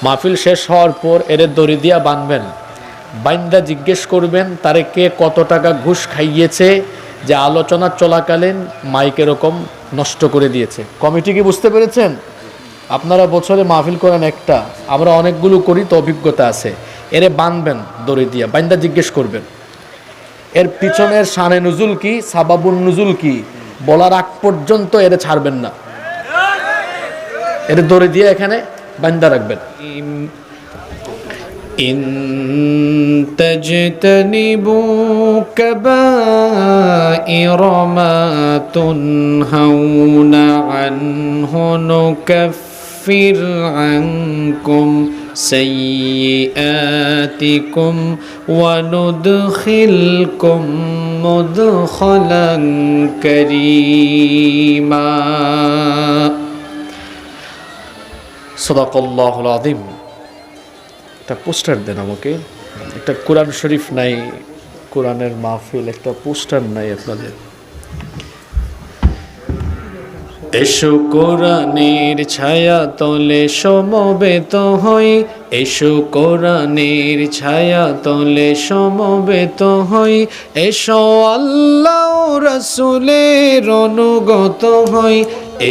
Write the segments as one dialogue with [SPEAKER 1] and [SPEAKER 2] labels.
[SPEAKER 1] মাহফিল শেষ হওয়ার পর এর দড়ি দিয়া বাঁধবেন, বাইন্দা জিজ্ঞেস করবেন তারে কে কত টাকা ঘুষ খাইয়েছে যে আলোচনা চলাকালীন মাইক এরকম নষ্ট করে দিয়েছে। কমিটি কি বুঝতে পেরেছেন? আপনারা বছরে মাহফিল করেন একটা, আমরা অনেকগুলো করি তো অভিজ্ঞতা আছে। এরে বাঁধবেন দড়ি দিয়া, বাইন্দা জিজ্ঞেস করবেন এর পিছনের শানে নুজুল কি, সাবাবুন নুজুল কি বলার আগ পর্যন্ত এরে ছাড়বেন না, এর দড়ি দিয়ে এখানে বান্দা রাখবেন। ইন তাজতানিবু কাবাইরা মা তুনহাউনা আনহু নুকাফির আনকুম সাইয়্যাতিকুম ওয়া নুদখিলকুম মুদখালান কারীমা। সাদাকাল্লাহুল আযীম। একটা পোস্টার দেন আমাকে, একটা কোরআন শরীফ নাই, কোরআনের মাহফিল, একটা পোস্টার নাই আপনাদের? এসো কোরআনের ছায়া তলে সমবেত হই, এসো কোরআনের ছায়া তলে সমবেত হই, এসো আল্লাহ রাসূলের অনুগত হই,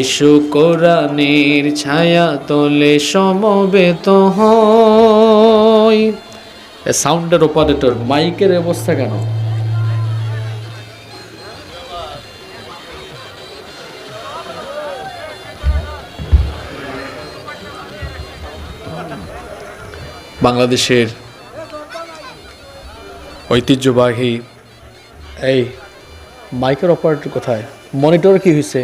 [SPEAKER 1] এসো কোরআনের ছায়া তলে সমবেত হই। সাউন্ডের অপারেটর, মাইকের অবস্থা কেন? বাংলাদেশের ঐতিহ্যবাহী এই মাইকের অপারেটর কোথায়? মনিটর কি হয়েছে?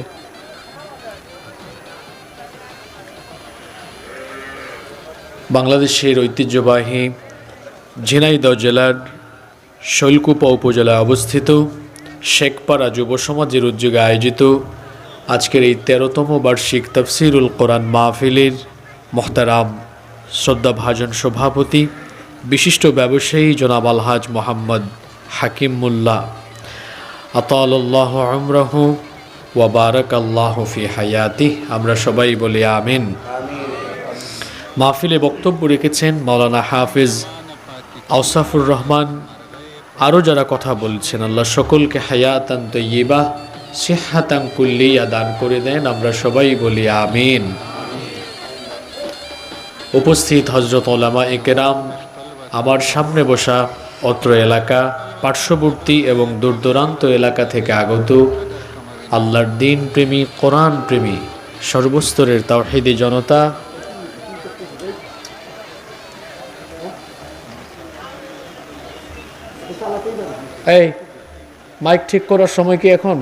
[SPEAKER 1] বাংলাদেশের ঐতিহ্যবাহী ঝিনাইদহ জেলার শৈলকুপা উপজেলায় অবস্থিত শেখপাড়া যুব সমাজের উদ্যোগে আয়োজিত আজকের এই 13তম বার্ষিক তাফসিরুল কোরআন মাহফিলের মোহতারাম শ্রদ্ধাভাজন সভাপতি বিশিষ্ট ব্যবসায়ী জনাব আলহাজ মোহাম্মদ হাকিম মোল্লা আতালাল্লাহু উমরাহু ওয়া বারাকাল্লাহু ফি হায়াতিহি, আমরা সবাই বলি আমিন। মাহফিলে বক্তব্য রেখেছেন মাওলানা হাফিজ আওসাফুর রহমান, আরও যারা কথা বলছেন, আল্লাহ সকলকে হায়াতান তাইয়্যিবা সিহহাতান কুল্লিয়া দান করে দেন, আমরা সবাই বলি আমিন। উপস্থিত হযরত উলামা-য়ে কেরাম, আমার সামনে বসা অত্র এলাকা, পার্শ্ববর্তী এবং দূরদূরান্ত এলাকা থেকে আগত আল্লাহর দিন প্রেমী, কোরআন প্রেমী, সর্বস্তরের তাওহীদি জনতা, এই মাইক ঠিক করার সময় কি এখন?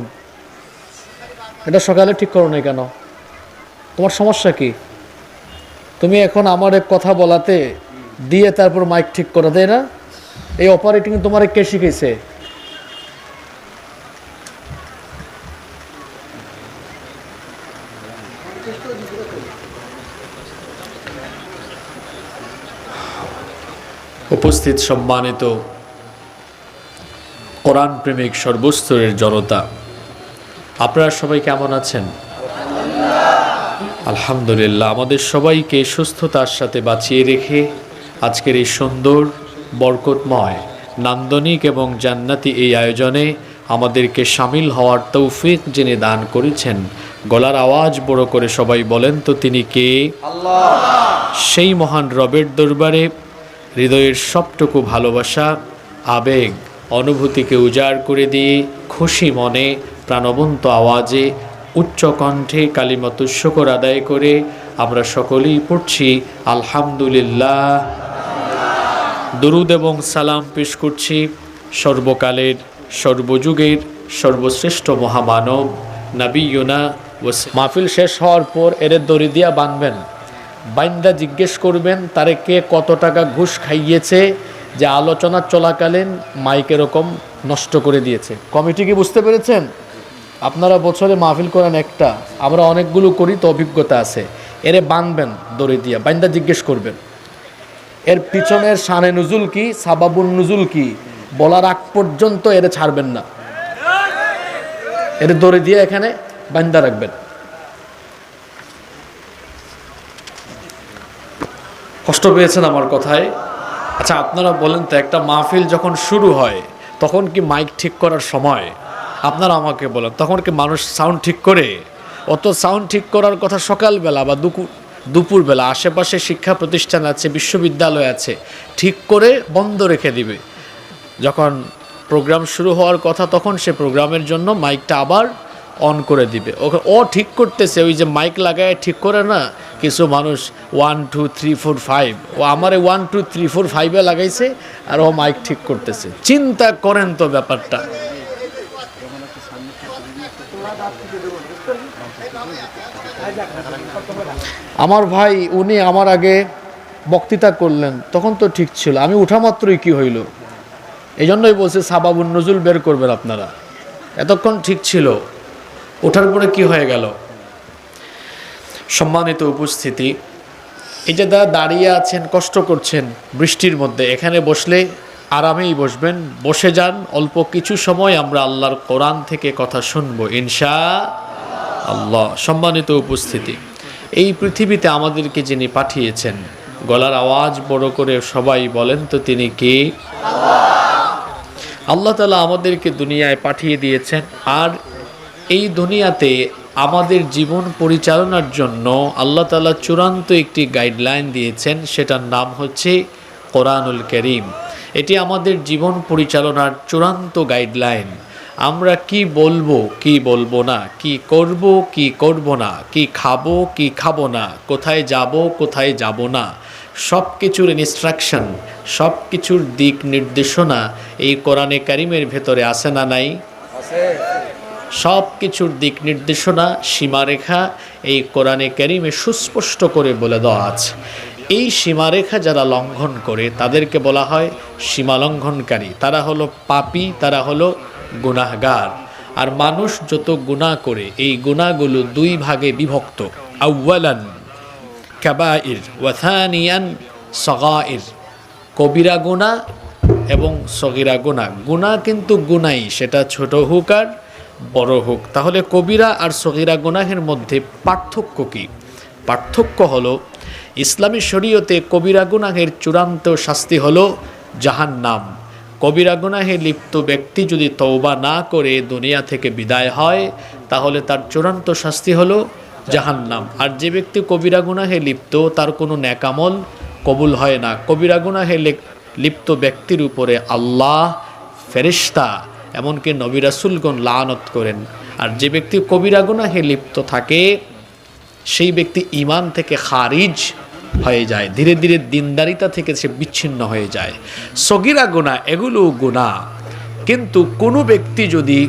[SPEAKER 1] এটা সকালে ঠিক করো নাই কেন? তোমার সমস্যা কি? তুমি এখন আমার এক কথা বলাতে দিয়ে তারপর মাইক ঠিক করা দেয় না? এই অপারেটিং তোমার কে শিখেছে? উপস্থিত সম্মানিত কোরআন প্রেমিক সর্বস্তরের জনতা, আপনারা সবাই কেমন আছেন? আলহামদুলিল্লাহ। আমাদের সবাইকে সুস্থতার সাথে বাঁচিয়ে রেখে আজকের এই সুন্দর, বরকতময়, নান্দনিক এবং জান্নাতি এই আয়োজনে আমাদেরকে শামিল হওয়ার তৌফিক যিনি দান করেছেন, গলার আওয়াজ বড় করে সবাই বলেন তো তিনি কে? আল্লাহ। সেই মহান রবের দরবারে হৃদয়ের সবটুকু ভালোবাসা, আবেগ, অনুভূতিকে উজাড় করে দিয়ে খুশি মনে প্রাণবন্ত আওয়াজে উচ্চ কণ্ঠে কালিমাতুশ শুকর আদায় করে আমরা সকলেই পড়ছি আলহামদুলিল্লাহ। দুরুদ এবং সালাম পেশ করছি সর্বকালের, সর্বযুগের সর্বশ্রেষ্ঠ মহামানব নবিয়ুনা। মাহফিল শেষ হওয়ার পর এর দড়ি দিয়া বাঁধবেন, বাইন্দা জিজ্ঞেস করবেন তারে কে কত টাকা ঘুষ খাইয়েছে যে আলোচনা চলাকালীন মাইক এরকম নষ্ট করে দিয়েছে। কমিটি কি বুঝতে পেরেছেন? আপনারা বছরে মাহফিল করেন একটা, আমরা অনেকগুলো করি তো অভিজ্ঞতা আছে। এরে বাঁধবেন দড়ি দিয়া, বাইন্দা জিজ্ঞেস করবেন এর পিছনের শানে নুজুল কি, সাবাবুন নুজুল কি বলার আগ পর্যন্ত এরে ছাড়বেন না, এর দড়ি দিয়ে এখানে বাঁধা রাখবেন। কষ্ট পেয়েছেন আমার কথায়? আচ্ছা আপনারা বলেন তো, একটা মাহফিল যখন শুরু হয় তখন কি মাইক ঠিক করার সময়? আপনারা আমাকে বলেন, তখন কি মানুষ সাউন্ড ঠিক করে? অত সাউন্ড ঠিক করার কথা সকালবেলা বা দুপুরবেলা আশেপাশে শিক্ষা প্রতিষ্ঠান আছে, বিশ্ববিদ্যালয় আছে, ঠিক করে বন্ধ রেখে দিবে। যখন প্রোগ্রাম শুরু হওয়ার কথা তখন সে প্রোগ্রামের জন্য মাইকটা আবার অন করে দিবে। ও ঠিক করতেছে, ওই যে মাইক লাগায় ঠিক করে না কিছু মানুষ, 1 2 3 4 5, ও আমারে 1 2 3 4 5-এ লাগাইছে আর ও মাইক ঠিক করতেছে। চিন্তা করেন তো ব্যাপারটা। আমার ভাই উনি আমার আগে বক্তৃতা করলেন, তখন তো ঠিক ছিল, আমি উঠা মাত্রই কি হইল? এই জন্যই বলছে সাবাবুন নজুল বের করবেন আপনারা। এতক্ষণ ঠিক ছিল, ওঠার পরে কি হয়ে গেল? সম্মানিত উপস্থিতি, এই যে দাঁড়িয়ে আছেন, কষ্ট করছেন বৃষ্টির মধ্যে, এখানে বসলে আরামেই বসবেন, বসে যান। অল্প কিছু সময় আমরা আল্লাহর কোরআন থেকে কথা শুনবো ইনশাআল্লাহ। সম্মানিত উপস্থিতি, এই পৃথিবীতে আমাদেরকে যিনি পাঠিয়েছেন, গলার আওয়াজ বড় করে সবাই বলেন তো তিনি কে? আল্লাহ তাআলা আমাদেরকে দুনিয়ায় পাঠিয়ে দিয়েছেন, আর এই দুনিয়াতে আমাদের জীবন পরিচালনার জন্য আল্লাহ তাআলা চূড়ান্ত একটি গাইডলাইন দিয়েছেন, সেটার নাম হচ্ছে কোরআনুল কারীম। এটি আমাদের জীবন পরিচালনার চূড়ান্ত গাইডলাইন। আমরা কি বলবো, কি বলবো না, কি করব, কি করব না, কি খাবো, কি খাবো না, কোথায় যাব, কোথায় যাব না, সব কিছুর ইনস্ট্রাকশন, সব কিছুর দিক নির্দেশনা এই কোরআনে কারীমের ভেতরে আছে না নাই? সব কিছুর দিক নির্দেশনা, সীমারেখা এই কোরআনে কারীমে সুস্পষ্ট করে বলে দেওয়া আছে। এই সীমারেখা যারা লঙ্ঘন করে তাদেরকে বলা হয় সীমালঙ্ঘনকারী। তারা হলো পাপী, তারা হলো গুনাহগার। আর মানুষ যত গুনাহ করে, এই গুনাহগুলো দুই ভাগে বিভক্ত। আউয়ালান কাবাইর ওয়া থানিয়ান সগাইর, কবিরা গুনাহ এবং সগীরা গুনাহ। গুনাহ কিন্তু গুনাই, সেটা ছোট হোক আর বড় হোক। তাহলে কবিরা আর সগীরা গুনাহের মধ্যে পার্থক্য কি? পার্থক্য হলো, ইসলামী শরীয়তে কবিরা গুনাহের চূড়ান্ত শাস্তি হলো জাহান্নাম। কবিরা গুনাহে লিপ্ত ব্যক্তি যদি তওবা না করে দুনিয়া থেকে বিদায় হয়, তাহলে তার চূড়ান্ত শাস্তি হলো জাহান্নাম। আর যে ব্যক্তি কবিরা গুনাহে লিপ্ত, তার কোনো নেক আমল কবুল হয় না। কবিরা গুনাহে লিপ্ত ব্যক্তির উপরে আল্লাহ, ফেরেশতা, এমনকি নবী রাসূলগণ লানত করেন। আর যে ব্যক্তি কবিরা গুনাহে লিপ্ত থাকে, সেই ব্যক্তি ঈমান থেকে খারিজ হয়ে যায়, ধীরে ধীরে দিনদারিতা থেকে সে বিচ্ছিন্ন হয়ে যায়। সগীরা গুনাহ এগুলো গুনাহ, কিন্তু কোনো ব্যক্তি যদি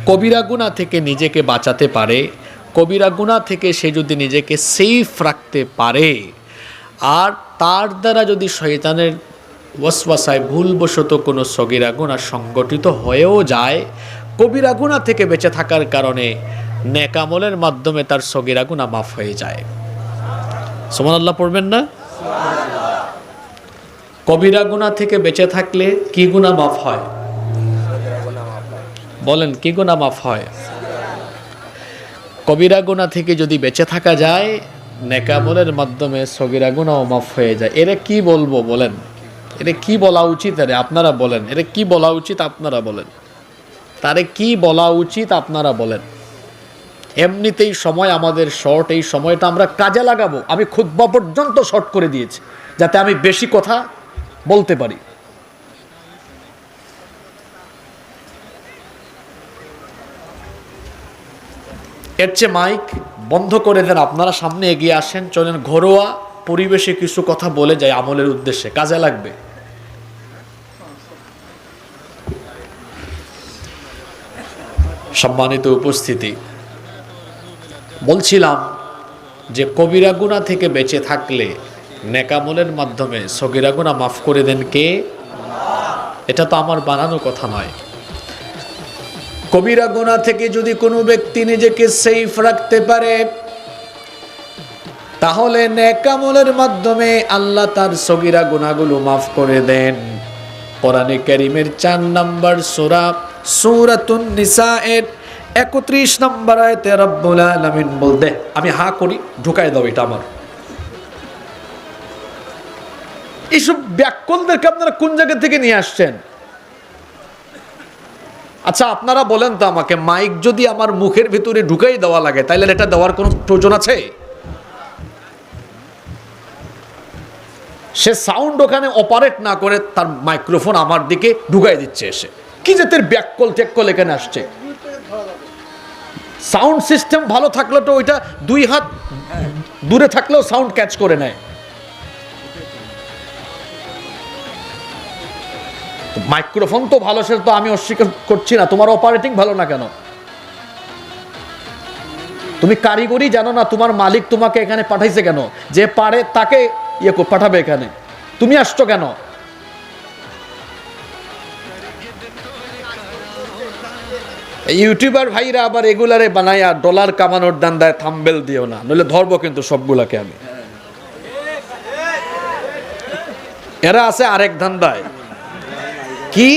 [SPEAKER 1] কবিরা গুনাহ থেকে নিজেকে বাঁচাতে পারে, কবিরা গুনাহ থেকে সে যদি নিজেকে সেফ রাখতে পারে, আর তার দ্বারা যদি শয়তানের ওয়াসওয়াসায় ভুলবশত কোনো সগীরা গুনাহ সংগঠিত হয়েও যায়, কবিরা গুনাহ থেকে বেঁচে থাকার কারণে নেক আমলের মাধ্যমে তার সগীরা গুনাহ মাফ হয়ে যায়। সুবহানাল্লাহ পড়বেন না? কবিরা গুনাহ থেকে বেঁচে থাকলে কি গুনাহ মাফ হয়? বলেন, কি গুনাহ মাফ হয়? কবিরা গুনাহ থেকে যদি বেঁচে থাকা যায়, নেক আমলের মাধ্যমে সগীরা গুনাহও মাফ হয়ে যায়। এরা কি বলবো বলেন? এটা কি বলা উচিত? আরে আপনারা বলেন, এটা কি বলা উচিত? আপনারা বলেন, তারে কি বলা উচিত? আপনারা বলেন। এমনিতেই সময় আমাদের শর্ট, এই সময়টা আমরা কাজে লাগাবো। আমি খুতবা পর্যন্ত শর্ট করে দিয়েছি যাতে আমি বেশি কথা বলতে পারি। এর চেয়ে মাইক বন্ধ করে দেন, আপনারা সামনে এগিয়ে আসেন, চলেন ঘরোয়া পরিবেশে কিছু কথা বলে যায় আমলের উদ্দেশ্যে, কাজে লাগবে। সম্মানিত উপস্থিতি, বলছিলাম যে কবিরা গুনাহ থেকে বেঁচে থাকলে নেক আমলের মাধ্যমে সগীরা গুনাহ মাফ করে দেন কে? এটা তো আমার বানানো কথা নয়। কবিরা গুনাহ থেকে যদি কোনো ব্যক্তি নিজেকে সেফ রাখতে পারে, তাহলে নেক আমলের মাধ্যমে আল্লাহ তার সগীরা গুনাহগুলো মাফ করে দেন। কোরআনে কারীমের 4 নম্বর সূরা সূরাতুন নিসা-এর 31 নম্বর আয়াতে রব্বুল আলামিন বলতে, আমি হা করি, ঢুকাই দাও এটা আমার। এইসব ব্যাককলদেরকে আপনারা কোন জায়গা থেকে নিয়ে আসছেন? আচ্ছা আপনারা বলেন তো আমাকে, মাইক যদি আমার মুখের ভিতরে ঢুকাই দেওয়া লাগে তাহলে এটা দেওয়ার কোনো প্রয়োজন আছে? সে সাউন্ড ওখানে অপারেট না করে তার মাইক্রোফোন আমার দিকে ঢুকাই দিচ্ছে এসে। কি জাতের ব্যাককল টেককল এখানে আসছে? সাউন্ড সিস্টেম ভালো থাকলে তো ওইটা 2 হাত দূরে থাকলেও সাউন্ড ক্যাচ করে নেয়। মাইক্রোফোন তো ভালো, সেটা তো আমি অস্বীকার করছি না। তোমার অপারেটিং ভালো না কেন? তুমি কারিগরি জানো না? তোমার মালিক তোমাকে এখানে পাঠাইছে কেন? যে পারে তাকে পাঠাবে এখানে, তুমি আসছো কেন? ইউটিউবার ভাইরা আবার রেগুলারে বানায় আর ডলার কামানোর দান্দায় থাম্বেল দিও না, নইলে ধরবো কিন্তু সবগুলাকে আমি। এরা আছে আরেক ধান্দায়, কি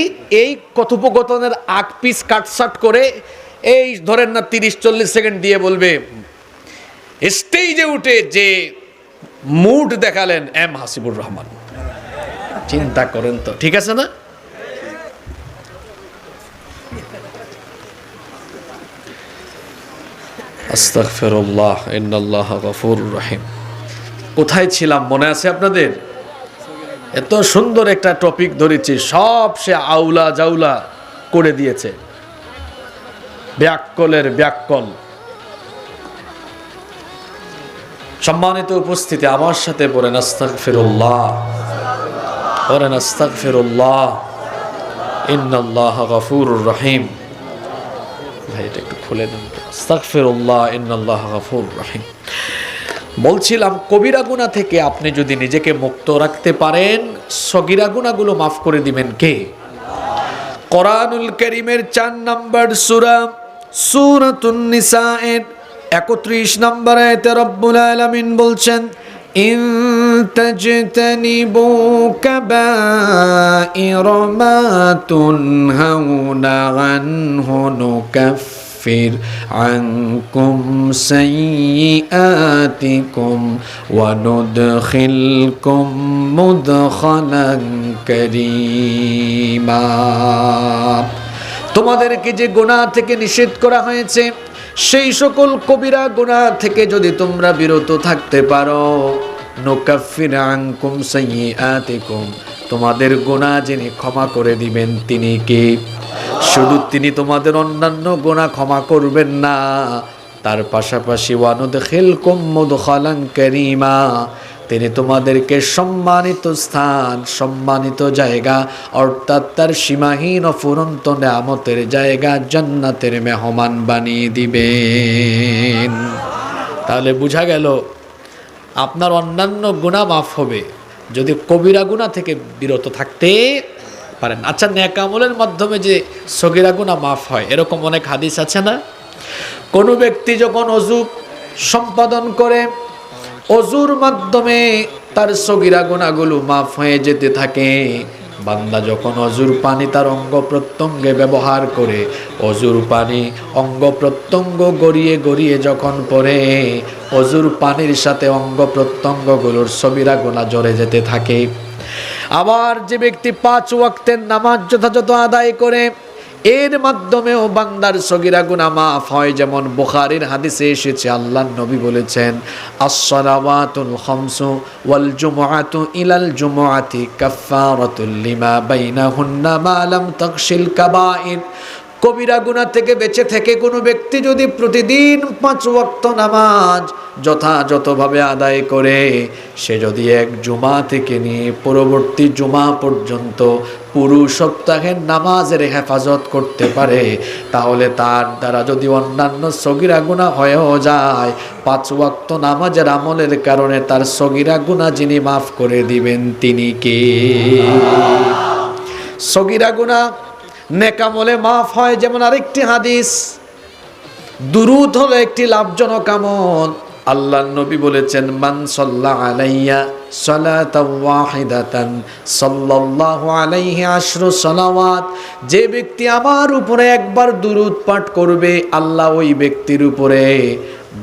[SPEAKER 1] এই কথোপকথনের আগ পিস কাটসাট করে এই ধরেন না 30-40 সেকেন্ড দিয়ে বলবে, স্টেজে উঠে যে মুড দেখালেন এম হাসিবুর রহমান। চিন্তা করেন তো, ঠিক আছে না? আস্তাগফিরুল্লাহ ইন্নাল্লাহা গফুরুর রহিম। কোথায় ছিলাম মনে আছে আপনাদের? এত সুন্দর একটা টপিক ধরেছি, সব সে আউলা জাউলা করে দিয়েছে। ব্যাককলের ব্যাককল। সম্মানিত উপস্থিতি, আমার সাথে বলেন আস্তাগফিরুল্লাহ, বলেন আস্তাগফিরুল্লাহ ইন্নাল্লাহা গফুরুর রহিম। ভাই এটা একটু খুলে দেন। আস্তাগফিরুল্লাহ ইন্নাল্লাহা গফুরুর রহিম। বলছিলাম কবিরা গুনাহ থেকে আপনি যদি নিজেকে মুক্ত রাখতে পারেন, সগীরা গুনাহগুলো মাফ করে দিবেন কে? কোরআনুল কারীমের 4 নম্বর সূরা সূরাতুন নিসা এর 31 নম্বর আয়াতে রব্বুল আলামিন বলছেন, ইন তাজতানিবু কাবাইরা মা তুনহাউনা আনহু নুকাফির আনকুম সাইয়্যাতিকুম ওয়া নুদখিলকুম মুদখালান কারীমা। তোমাদেরকে যে গুনাহ থেকে নিষেধ করা হয়েছে, সেই সকল কবিরা গুনাহ থেকে যদি তোমরা বিরত থাকতে পারো, নুকাফির আনকুম সাইয়্যাতিকুম, তোমাদের গুনাহ যিনি ক্ষমা করে দিবেন তিনি কে? শুধু তিনি তোমাদের অন্যান্য গুনাহ ক্ষমা করবেন না, তার পাশাপাশি ওয়ানুদখিলকুম মুদখালান কারীমা, তিনি তোমাদেরকে সম্মানিত স্থান, সম্মানিত জায়গা, অর্থাৎ তার সীমাহীন অফুরন্ত নেয়ামতের জায়গা, জান্নাতের মেহমান বানিয়ে দিবেন। তাহলে বোঝা গেল আপনার অন্যান্য গুনাহ মাফ হবে যদি কবিরা গুনাহ থেকে বিরত থাকতে পারেন। আচ্ছা, নেক আমলের মাধ্যমে যে সগীরা গুনাহ মাফ হয়, এরকম অনেক হাদিস আছে না? কোনো ব্যক্তি যখন ওযু সম্পাদন করে, ওযুর মাধ্যমে তার সগীরা গুনাহগুলো মাফ হয়ে যেতে থাকে। বান্দা যখন ওযুর পানি তার অঙ্গ প্রত্যঙ্গে ব্যবহার করে, ওযুর পানি অঙ্গ প্রত্যঙ্গ গড়িয়ে গড়িয়ে যখন পড়ে, ওযুর পানির সাথে অঙ্গ প্রত্যঙ্গগুলোর সগীরা গুনাহ জড়ে যেতে থাকে। আবার যে ব্যক্তি 5 ওয়াক্তের নামাজ যথাযথ আদায় করে, এর মাধ্যমেও বান্দার সগীরা গুনাহ মাফ হয়। যেমন বুখারীর হাদিসে এসেছে, আল্লাহর নবী বলেছেন, আস-সালাওয়াতুল খামসু ওয়াল জুমআতু ইলাল জুমআতি কাফফারাতুল লিমা বাইনাহুন্না মা লাম তাগশিল কাবাইর। কবিরা গুনাহ থেকে বেঁচে থেকে কোনো ব্যক্তি যদি প্রতিদিন 5 ওয়াক্ত নামাজ যথাযথভাবে আদায় করে, সে যদি এক জুমা থেকে নিয়ে পরবর্তী জুমা পর্যন্ত পুরো সপ্তাহের নামাজের হেফাজত করতে পারে, তাহলে তার দ্বারা যদি অন্যান্য সগীরা গুনাহ হয়েও যায়, 5 ওয়াক্ত নামাজের আমলের কারণে তার সগীরা গুনাহ যিনি মাফ করে দিবেন তিনি কে? সগীরা গুনাহ নেক আমলে মাফ হয়। যেমন আরেকটি হাদিস, দুরূদ হলো একটি লাভজনক আমল। আল্লাহর নবী বলেছেন, মান সাল্লা আলাইয়া সালাতান ওয়াহিদাতান সাল্লাল্লাহু আলাইহি আশরু সালাওয়াত, যে ব্যক্তি আমার উপরে একবার দুরূদ পাঠ করবে, আল্লাহ ওই ব্যক্তির উপরে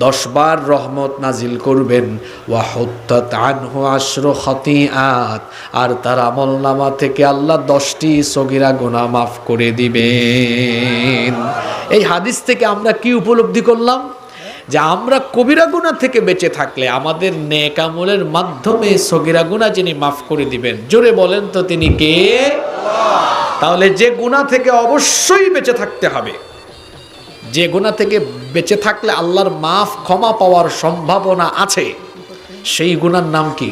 [SPEAKER 1] 10 বার রহমত নাজিল করবেন। ওয়া হুত্তাত আনহু আশরু খাতিআত, আর তার আমলনামা থেকে আল্লাহ 10টি সগীরা গুনাহ মাফ করে দিবেন। এই হাদিস থেকে আমরা কি উপলব্ধি করলাম? যে আমরা কবিরা গুনাহ থেকে বেঁচে থাকলে আমাদের নেক আমলের মাধ্যমে সগীরা গুনাহ যিনি মাফ করে দিবেন, জোরে বলেন তো তিনি কে? তাহলে যে গুনাহ থেকে অবশ্যই বেঁচে থাকতে হবে, যে গুনাহ থেকে বেঁচে থাকলে আল্লাহর মাফ ক্ষমা পাওয়ার সম্ভাবনা আছে, সেই গুনার নাম কি?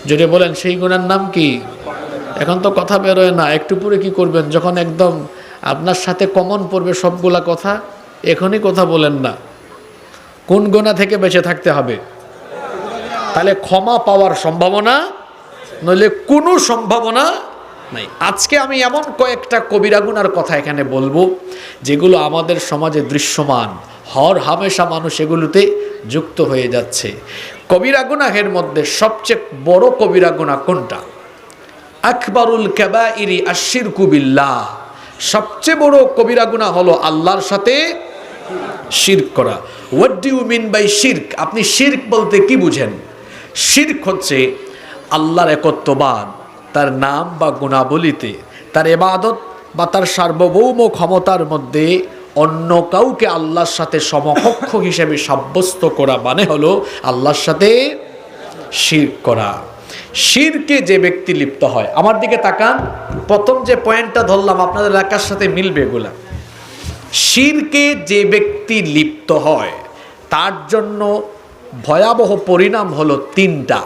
[SPEAKER 1] জোরে বলেন, সেই গুনার নাম কি? এখন তো কথা বেরোয় না, একটু পরে কি করবেন? যখন একদম আপনার সাথে কমন পড়বে সবগুলা কথা, এখনই কথা বলেন না। কোন গুনাহ থেকে বেঁচে থাকতে হবে? তাহলে ক্ষমা পাওয়ার সম্ভাবনা, নইলে কোনো সম্ভাবনা নাই। আজকে আমি এমন কয়েকটা কবিরা গুনার কথা এখানে বলবো যেগুলো আমাদের সমাজে দৃশ্যমান, হর হামেশা মানুষ এগুলোতে যুক্ত হয়ে যাচ্ছে। কবিরা গুনাহের মধ্যে সবচেয়ে বড় কবিরা গুনাহ কোনটা? আকবারুল কাবাইরি আশশিরকু বিল্লাহ। সবচেয়ে বড় কবিরা গুনাহ হলো আল্লাহর সাথে শিরক করা। What do you mean by শিরক? আপনি শিরক বলতে কি বুঝেন? শিরক হচ্ছে আল্লাহর একত্ববাদ, তার নাম বা গুণাবলিতে, তার ইবাদত বা তার সার্বভৌম ক্ষমতার মধ্যে অন্য কাউকে আল্লাহর সাথে সমকক্ষ হিসেবে সাব্যস্ত করা, মানে হলো আল্লাহর সাথে শিরক করা। শিরকে যে ব্যক্তি লিপ্ত হয়, আমার দিকে তাকান, প্রথম যে পয়েন্টটা ধরলাম আপনাদের এলাকার সাথে মিলবে এগুলা। শিরকে যে ব্যক্তি লিপ্ত হয় তার জন্য ভয়াবহ পরিণাম হলো 3টা।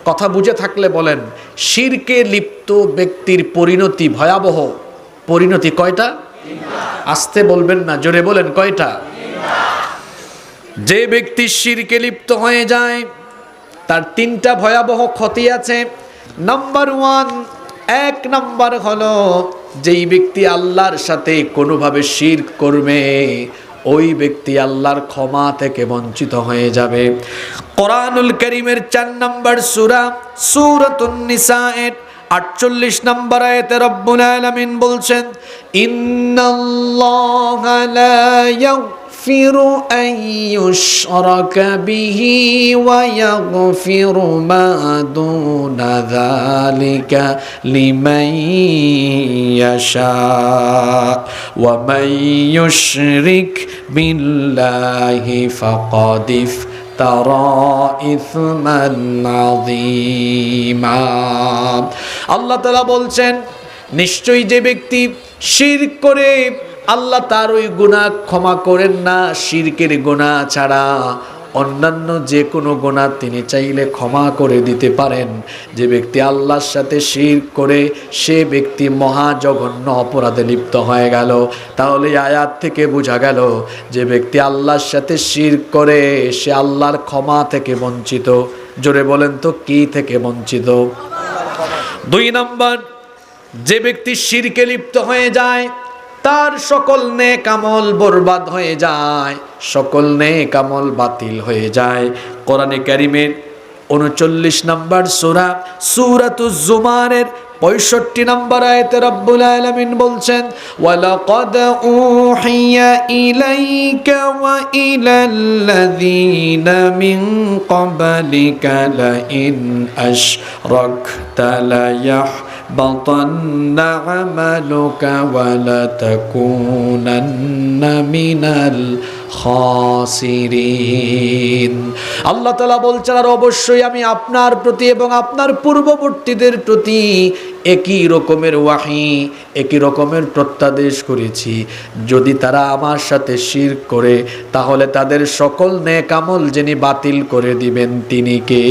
[SPEAKER 1] কথা বুঝে থাকলে বলেন, শিরকে লিপ্ত ব্যক্তির পরিণতি, ভয়াবহ পরিণতি কয়টা? আস্তে বলবেন না, জোরে বলেন, কয়টা? যে ব্যক্তি শিরকে লিপ্ত হয়ে যায় তার 3টা ভয়াবহ ক্ষতি আছে। নাম্বার 1, 1 নাম্বার হলো যেই ব্যক্তি আল্লাহর সাথে কোনোভাবে শিরক করবে ওই ব্যক্তি আল্লাহর ক্ষমা থেকে বঞ্চিত হয়ে যাবে। কোরআনুল কারীমের 4 নম্বর সূরা সূরাতুন নিসা এর 48 নম্বর আয়াতে রব্বুল আলামিন বলছেন, ইন্নাল্লাহা লা ইয়াগফিরু আন ইউশরাকা বিহি ওয়া ইয়াগফিরু মা দুনা যালিকা লিমান ইয়াশা ওয়া মান ইউশরিক বিল্লাহি ফাকাদ ইফতারা ইসমান আযীমা। আল্লাহ তাআলা বলছেন, নিশ্চয়ই যে ব্যক্তি শিরক করে আল্লাহ তার ওই গুনাহ ক্ষমা করেন না, শিরকের গুনাহ ছাড়া অন্যান্য যে কোনো গুনাহ তিনি চাইলে ক্ষমা করে দিতে পারেন। যে ব্যক্তি আল্লাহর সাথে শিরক করে সে ব্যক্তি মহা জঘন্য অপরাধে লিপ্ত হয়ে গেল। তাহলে আয়াত থেকে বোঝা গেল যে ব্যক্তি আল্লাহর সাথে শিরক করে সে আল্লাহর ক্ষমা থেকে বঞ্চিত। জোরে বলেন তো, কি থেকে বঞ্চিত? 2 নম্বর, যে ব্যক্তি শিরকে লিপ্ত হয়ে যায় তার সকল নেক আমল বরবাদ হয়ে যায়, সকল নেক আমল বাতিল হয়ে যায়। কোরআনে কারীমের 39 নম্বর সূরা সূরাতুজ জুমারের 65 নম্বর আয়াতে রব্বুল আলামিন বলছেন, ওয়ালাকাদ উহিয়া ইলাইকা ওয়া ইলাল্লাযীনা মিন ক্বাবলিকা লাইন আশরাকতা লায়াহবাতান্না আমালুকা ওয়া লাতাকুনান্না মিনাল খাসিরিন। আল্লাহ তাআলা বলছেন, আর অবশ্যই আমি আপনার প্রতি এবং আপনার পূর্ববর্তীদের প্রতি একই রকমের ওয়াহি, একই রকমের প্রত্যাদেশ করেছি। যদি তারা আমার সাথে শিরক করে তাহলে তাদের সকল নেক আমল যিনি বাতিল করে দিবেন তিনি কে?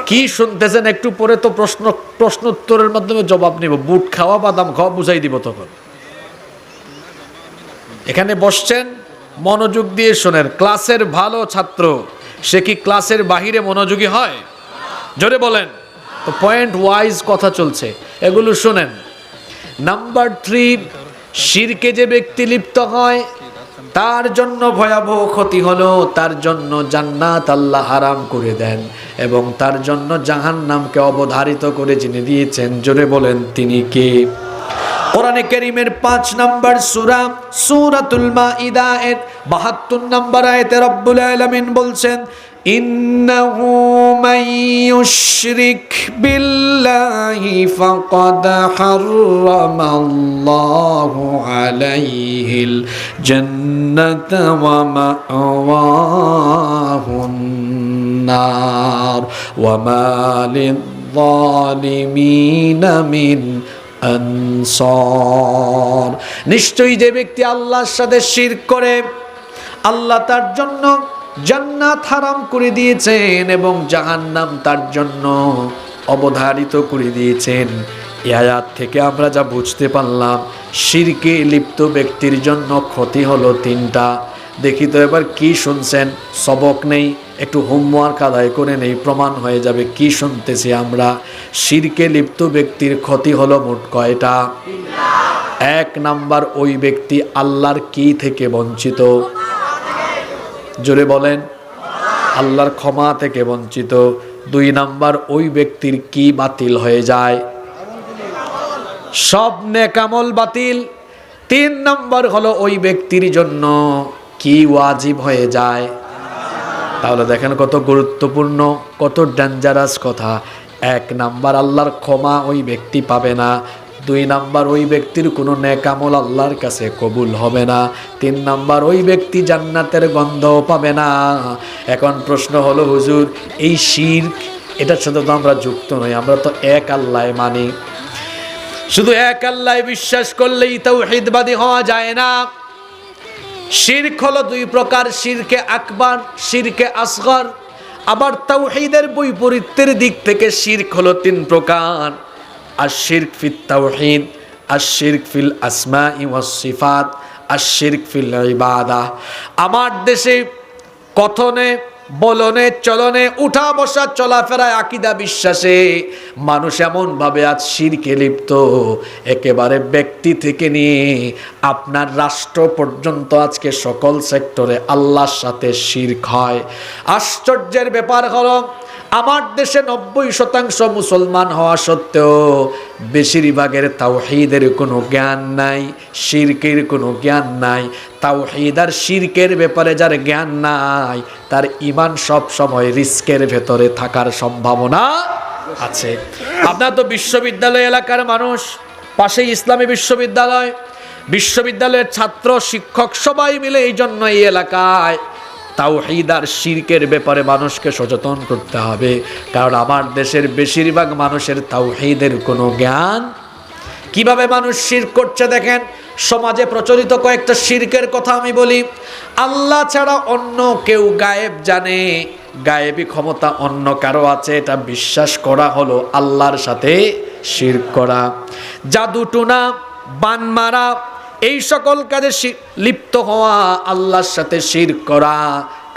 [SPEAKER 1] কি শুনতেছেন? একটু পরে তো প্রশ্ন উত্তরের মাধ্যমে জবাব নিব। বুট খাওয়া বাদাম খাওয়া বুঝাই দিব তখন। এখানে বসছেন, মনোযোগ দিয়ে শোনেন। ক্লাসের ভালো ছাত্র সে কি ক্লাসের বাহিরে মনোযোগী হয়? জোরে বলেন তো। পয়েন্ট ওয়াইজ কথা চলছে, এগুলো শোনেন। নাম্বার 3, শিরকে যে ব্যক্তি লিপ্ত হয় তার জন্য ভয়াবহ ক্ষতি হলো তার জন্য জান্নাত আল্লাহ হারাম করে দেন এবং তার জন্য জাহান্নামকে অবধারিত করে যিনি দিয়েছেন, জোরে বলেন তিনি কে? কোরআনে কারীমের 5 নম্বর সূরা সূরাতুল মাইদা এর 72 নম্বর আয়াতে রব্বুল আলামিন বলছেন, ইন্নাহু মান ইউশরিক বিল্লাহি ফাকাদ হারামাল্লাহু আলাইহিল জান্নাতা ওয়া মা'ওয়াহুন নার ওয়া মা লিয-যালিমিনা মিন আনসার। নিশ্চয়ই যে ব্যক্তি আল্লাহর সাথে শিরক করে আল্লাহ তার জন্য জান্নাত হারাম করে দিয়েছেন এবং জাহান্নাম তার জন্য অবধারিত করে দিয়েছেন। এই আয়াত থেকে আমরা যা বুঝতে পারলাম, শিরকে লিপ্ত ব্যক্তির জন্য ক্ষতি হলো 3টা। দেখি তো এবার কি শুনছেন, সবক নেই, একটু হোমওয়ার্ক আদায় করে নেই, প্রমাণ হয়ে যাবে কি শুনতেছি আমরা। শিরকে লিপ্ত ব্যক্তির ক্ষতি হলো মোট কয়টা? 1 নাম্বার, ওই ব্যক্তি আল্লাহর কি থেকে বঞ্চিত? জোরে বলেন, আল্লাহর ক্ষমা থেকে বঞ্চিত। 2 নাম্বার, ওই ব্যক্তির কি বাতিল হয়ে যায়? সব নেক আমল বাতিল। 3 নাম্বার হলো ওই ব্যক্তির জন্য কি ওয়াজিব হয়ে যায়? তাহলে দেখেন কত গুরুত্বপূর্ণ, কত ডেঞ্জারাস কথা। 1 নাম্বার, আল্লাহর ক্ষমা ওই ব্যক্তি পাবে না। 2 নাম্বার, ওই ব্যক্তির কোনো নেক আমল আল্লাহর কাছে কবুল হবে না। 3 নাম্বার, ওই ব্যক্তি জান্নাতের গন্ধও পাবে না। এখন প্রশ্ন হলো, হুজুর এই শিরক, এটার সাথে তো আমরা যুক্ত নই, আমরা তো এক আল্লাহ মানি। শুধু এক আল্লাহ বিশ্বাস করলেই তাওহীদবাদী হওয়া যায় না। শিরক হলো 2 প্রকার, শিরকে আকবার, শিরকে আসগর। আবার তাওহীদের বৈপরীত্যের দিক থেকে শিরক হলো 3 প্রকার। আশ-শিরক ফিত তাওহীদ, আশ-শিরক ফিল আসমাই ওয়াস সিফাত, আশ-শিরক ফিল ইবাদাহ। আমার দেশে কথনে, বলনে, চলনে, উঠা বসা, চলাফেরায়, আকীদা বিশ্বাসে মানুষ এমন ভাবে আজ শিরকে লিপ্ত, একেবারে ব্যক্তি থেকে নিয়ে আপনার রাষ্ট্র পর্যন্ত আজকে সকল সেক্টরে আল্লাহর সাথে শিরক হয়। আশ্চর্যের ব্যাপার হলো, আমার দেশে 90% মুসলমান হওয়া সত্ত্বেও বেশিরভাগের তাওহীদের কোনো জ্ঞান নাই, শিরকের কোনো জ্ঞান নাই। তাওহীদ আর শিরকের ব্যাপারে যার জ্ঞান নাই, তার ঈমান সব সময় রিস্কের ভেতরে থাকার সম্ভাবনা আছে। আপনার তো বিশ্ববিদ্যালয় এলাকার মানুষ, পাশেই ইসলামী বিশ্ববিদ্যালয়, বিশ্ববিদ্যালয়ের ছাত্র শিক্ষক সবাই মিলে এই জন্য এই এলাকায় তাওহীদ আর শিরকের ব্যাপারে মানুষকে সচেতন করতে হবে। কারণ আমার দেশের বেশিরভাগ মানুষের তাওহীদের কোনো জ্ঞান। কিভাবে মানুষ শিরক করছে দেখেন, সমাজে প্রচলিত কয়েকটা শিরকের কথা আমি বলি। আল্লাহ ছাড়া অন্য কেউ গায়েব জানে, গায়েবী ক্ষমতা অন্য কারো আছে, এটা বিশ্বাস করা হলো আল্লাহর সাথে শিরক করা। জাদু টুনা, বান মারা, এই সকল কাজে লিপ্ত হওয়া আল্লাহর সাথে শিরক করা।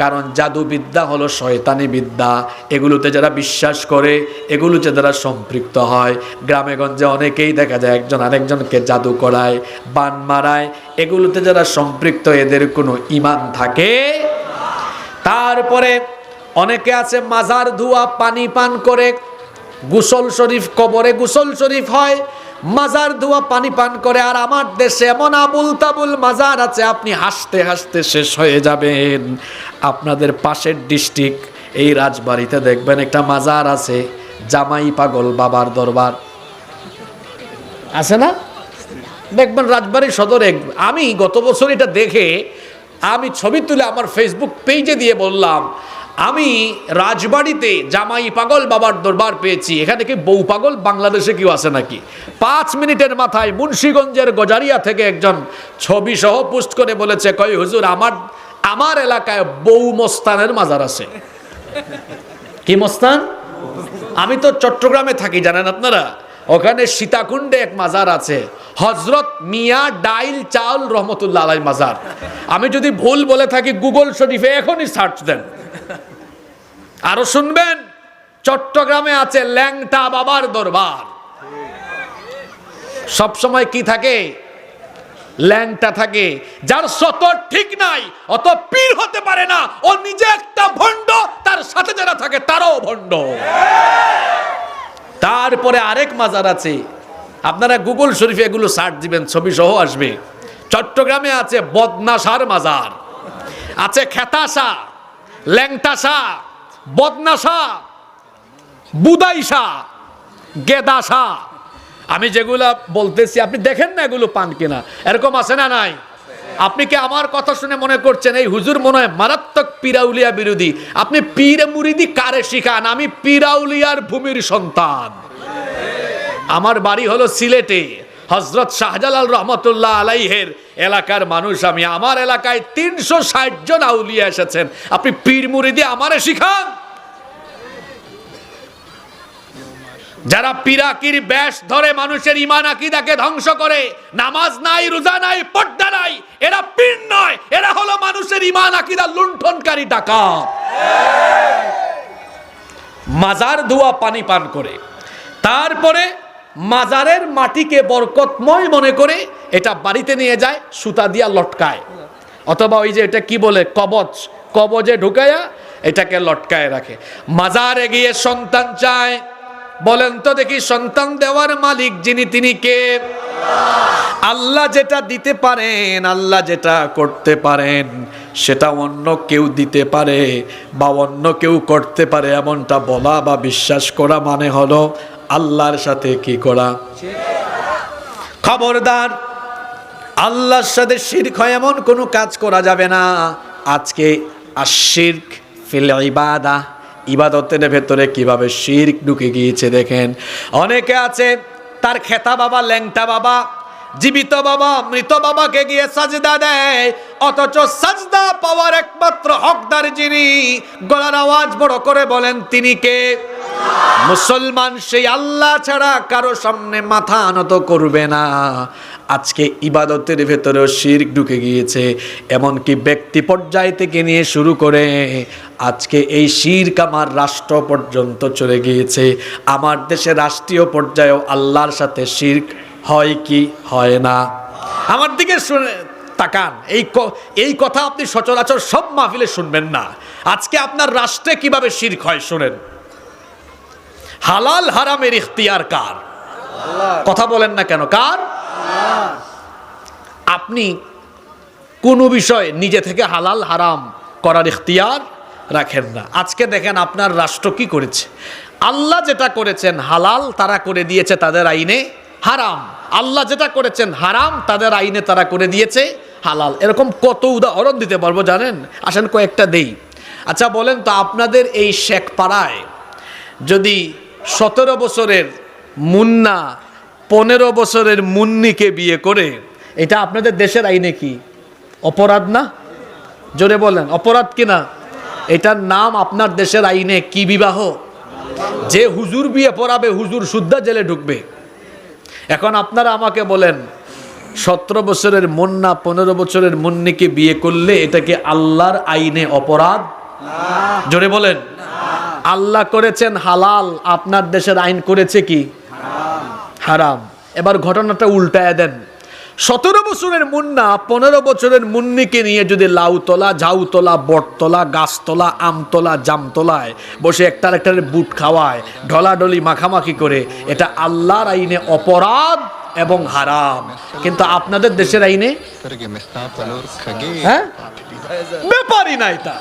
[SPEAKER 1] কারণ জাদুবিদ্যা হলো শয়তানি বিদ্যা, এগুলোতে যারা বিশ্বাস করে, এগুলোতে যারা সম্পৃক্ত হয়, গ্রামে গঞ্জে অনেকেই দেখা যায় একজন আরেকজনকে জাদু করায়, বান মারায়, এগুলোতে যারা সম্পৃক্ত এদের কোনো ঈমান থাকে। তারপরে অনেকে আছে মাজার ধোয়া পানি পান করে, গোসল শরীফ, কবরে গোসল শরীফ হয়, মাজার ধোয়া পানি পান করে। আর আমার দেশে এমন আবুল তাবুল মাজার আছে, আপনি হাসতে হাসতে শেষ হয়ে যাবেন। আপনাদের পাশের ডিস্ট্রিক্ট এই রাজবাড়িতে দেখবেন একটা মাজার আছে, জামাই পাগল বাবার দরবার আছে না? দেখবেন রাজবাড়ির সদরে। আমি গত বছর এটা দেখে আমি ছবি তুলে আমার ফেসবুক পেজে দিয়ে বললাম, আমি রাজবাড়িতে জামাই পাগল বাবার দরবার পেয়েছি, এখানে কি বউ পাগল বাংলাদেশে কেউ আছে নাকি? 5 মিনিটের মাথায় মুন্সিগঞ্জের গজারিয়া থেকে একজন ছবি সহ পোস্ট করে বলেছে, কই হুজুর আমার এলাকায় বউ মস্তানের মাজার আছে। কি মস্তান? আমি তো চট্টগ্রামে থাকি, জানেন আপনারা, ওখানে সীতাকুণ্ডে এক মাজার আছে, হযরত মিয়া ডাইল চাউল রহমতুল্লাহ আলাইহি মাজার। আমি যদি ভুল বলে থাকি গুগল শরীফে এখনই সার্চ দেন। আরো শুনবেন, চট্টগ্রামে আছে ল্যাংটা বাবার দরবার। সব সময় কি থাকে? ল্যাংটা থাকে। যার সতর ঠিক নাই অত পীর হতে পারে না, ও নিজে একটা ভণ্ড, তার সাথে যারা থাকে তারাও ভণ্ড। তারপরে আরেক মাজার আছে, আপনারা গুগল শরীফে এগুলো সার্চ দিবেন, ছবি সহ আসবে। চট্টগ্রামে আছে বদনাশার মাজার, আছে খেতাশা, ল্যাংটাশা, বদনাশা, বুদাইশা, গেদাশা। আমি যেগুলা বলতেছি আপনি দেখেন না এগুলো পান কিনা, এরকম আছে না নাই? আপনি কি আমার কথা শুনে মনে করছেন এই হুজুর মনে হয় মারাত্মক পিরাউলিয়া বিরোধী? আপনি পীর মুরিদি কারে শিখান? আমি পিরাউলিয়ার ভূমির সন্তান। আমার বাড়ি হলো সিলেটে, হযরত শাহজালাল রহমতুল্লাহ আলাইহের এলাকার মানুষ আমি। আমার এলাকায় 360 জন আউলিয়া এসেছেন, আপনি পীর মুরিদি আমারে শিখান? যারা পিরাকির বেশ ধরে মানুষের ঈমান আকীদাকে ধ্বংস করে, নামাজ নাই, রোজা নাই, পর্দা নাই, এরা পীর নয়, এরা হলো মানুষের ঈমান আকীদা লুণ্ঠনকারী ডাকাত। মাজার ধোয়া পানি পান করে, তারপরে মাজারের মাটিকে বরকতময় মনে করে এটা বাড়িতে নিয়ে যায়, সুতা দিয়া লটকায়, অথবা ওই যে এটা কি বলে কবচ, কবজে ঢুকায়া এটাকে লটকায় রাখে। মাজারে গিয়ে সন্তান চায়, বলেন তো দেখি সন্তান দেওয়ার মালিক যিনি, তিনি কে? আল্লাহ যেটা দিতে পারেন, আল্লাহ যেটা করতে পারেন, সেটা অন্য কেউ দিতে পারে বা অন্য কেউ করতে পারে এমনটা বলা বা বিশ্বাস করা মানে হলো আল্লাহর সাথে কি করা? খবরদার, আল্লাহর সাথে শিরক হয় এমন কোনো কাজ করা যাবে না। আজকে আশিরক ফিল ইবাদা, ইবাদতের ভেতরে কিভাবে শিরক ঢুকে গিয়েছে দেখেন। অনেকে আছে তার খেতা বাবা, ল্যাংটা বাবা, জীবিত বাবা, মৃত বাবাকে গিয়ে সাজদা দেয়, অথচ সাজদা পাওয়ার একমাত্র হকদার যিনি, গলার আওয়াজ বড় করে বলেন তিনি কে? মুসলমান সেই আল্লাহ ছাড়া কারো সামনে মাথা নত করবে না। আজকে ইবাদতের ভেতরেও শিরক ঢুকে গিয়েছে, এমনকি ব্যক্তি পর্যায় থেকে নিয়ে শুরু করে আজকে এই শিরক আমার রাষ্ট্র পর্যন্ত চলে গিয়েছে। আমার দেশে রাষ্ট্রীয় পর্যায়েও আল্লাহর সাথে শিরক হয় কি হয় না? আমার দিকে শুনে তাকান, এই কথা আপনি সচরাচর সব মাহফিলে শুনবেন না। আজকে আপনার রাষ্ট্রে কিভাবে শিরক হয় শুনেন। হালাল হারামের ইখতিয়ার কার? কথা বলেন না কেন, কার? আপনি কোন বিষয় নিজে থেকে হালাল হারাম করার ইখতিয়ার রাখেন না। আজকে দেখেন আপনার রাষ্ট্র কি করেছে, আল্লাহ যেটা করেছেন হালাল তারা করে দিয়েছে তাদের আইনে হারাম, আল্লাহ যেটা করেছেন হারাম তাদের আইনে তারা করে দিয়েছে হালাল। এরকম কত উদাহরণ দিতে পারবো জানেন? আসেন কয়েকটা দেই। আচ্ছা বলেন তো, আপনাদের এই শেখপাড়ায় যদি 17 বছরের মুন্না 15 বছরের মুন্নিকে বিয়ে করে, এটা আপনাদের দেশের আইনে কি অপরাধ না? জোরে বলেন, অপরাধ কিনা? এটার নাম আপনার দেশের আইনে কি বিবাহ? যে হুজুর বিয়ে পড়াবে হুজুর শুদ্ধা জেলে ঢুকবে। এখন আপনারা আমাকে বলেন, 17 বছরের মুন্না 15 বছরের মুন্নিকে বিয়ে করলে এটা কি আল্লাহর আইনে অপরাধ? জোরে বলেন। আল্লাহ করেছেন হালাল, আপনার দেশের আইন করেছে কি হারাম। এবার ঘটনাটা উল্টায় দেন, 17 বছরের মুন্না 15 বছরের মুন্নিকে নিয়ে যদি লাউতলা, ঝাউতলা, বটতলা, গাছতলা, আমতলা, জামতলায় বসে একটার একটার বুট খাওয়ায়, ঢলাঢলি মাখামাখি করে, এটা আল্লাহর আইনে অপরাধ এবং হারাম। কিন্তু আপনাদের দেশের আইনে হ্যাঁ ব্যাপারই না এটা।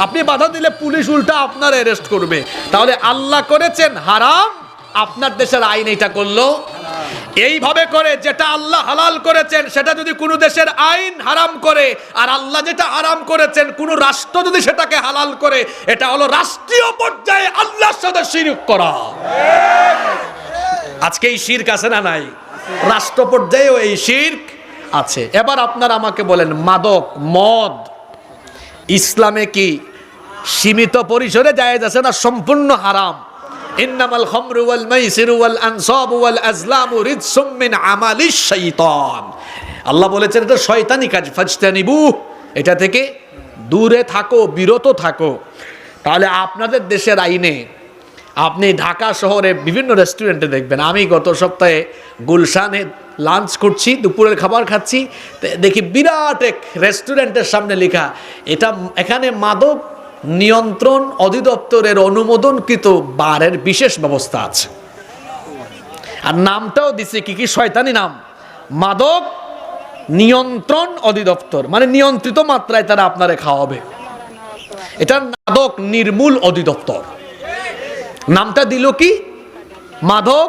[SPEAKER 1] আপনি বাধা দিলে পুলিশ উল্টা আপনার অ্যারেস্ট করবে। তাহলে আল্লাহ করেছেন হারাম, আপনার দেশের আইন এটা করলো। এইভাবে করে যেটা আল্লাহ হালাল করেছেন সেটা যদি কোনো দেশের আইন হারাম করে, আর আল্লাহ যেটা হারাম করেছেন কোনো রাষ্ট্র যদি সেটাকে হালাল করে, এটা হলো রাষ্ট্রীয় পর্যায়ে আল্লাহর সাথে শিরক করা। আজকে এই শিরক আছে না নাই? রাষ্ট্র পর্যায়েও এই শিরক আছে। এবার আপনারা আমাকে বলেন, মাদক, মদ ইসলামে কি সীমিত পরিসরে জায়েজ আছে না সম্পূর্ণ হারাম? ইন্নামাল খামরু ওয়াল মাইসিরু ওয়াল আনসাবু ওয়াল আজলামু রিজসুম মিন আমালিশ শাইতান। আল্লাহ বলেছেন এটা শয়তানি কাজ, ফাজতানিবু, এটা থেকে দূরে থাকো, বিরত থাকো। তাহলে আপনাদের দেশের আইনে আপনি ঢাকা শহরে বিভিন্ন রেস্টুরেন্টে দেখবেন। আমি গত সপ্তাহে গুলশানে লাঞ্চ করছি, দুপুরের খাবার খাচ্ছি, দেখি বিরাট এক রেস্টুরেন্টের সামনে লেখা এটা এখানে মাদক নিয়ন্ত্রণ অধিদপ্তরের অনুমোদনকৃত বারের বিশেষ ব্যবস্থা আছে। আর নামটাও দিছে কি শয়তানি নাম, মাদক নিয়ন্ত্রণ অধিদপ্তর, মানে নিয়ন্ত্রিত মাত্রায় তারা আপনারে খাওয়াবে। এটা মাদক নির্মূল অধিদপ্তর। নামটা দিল কি? মাদক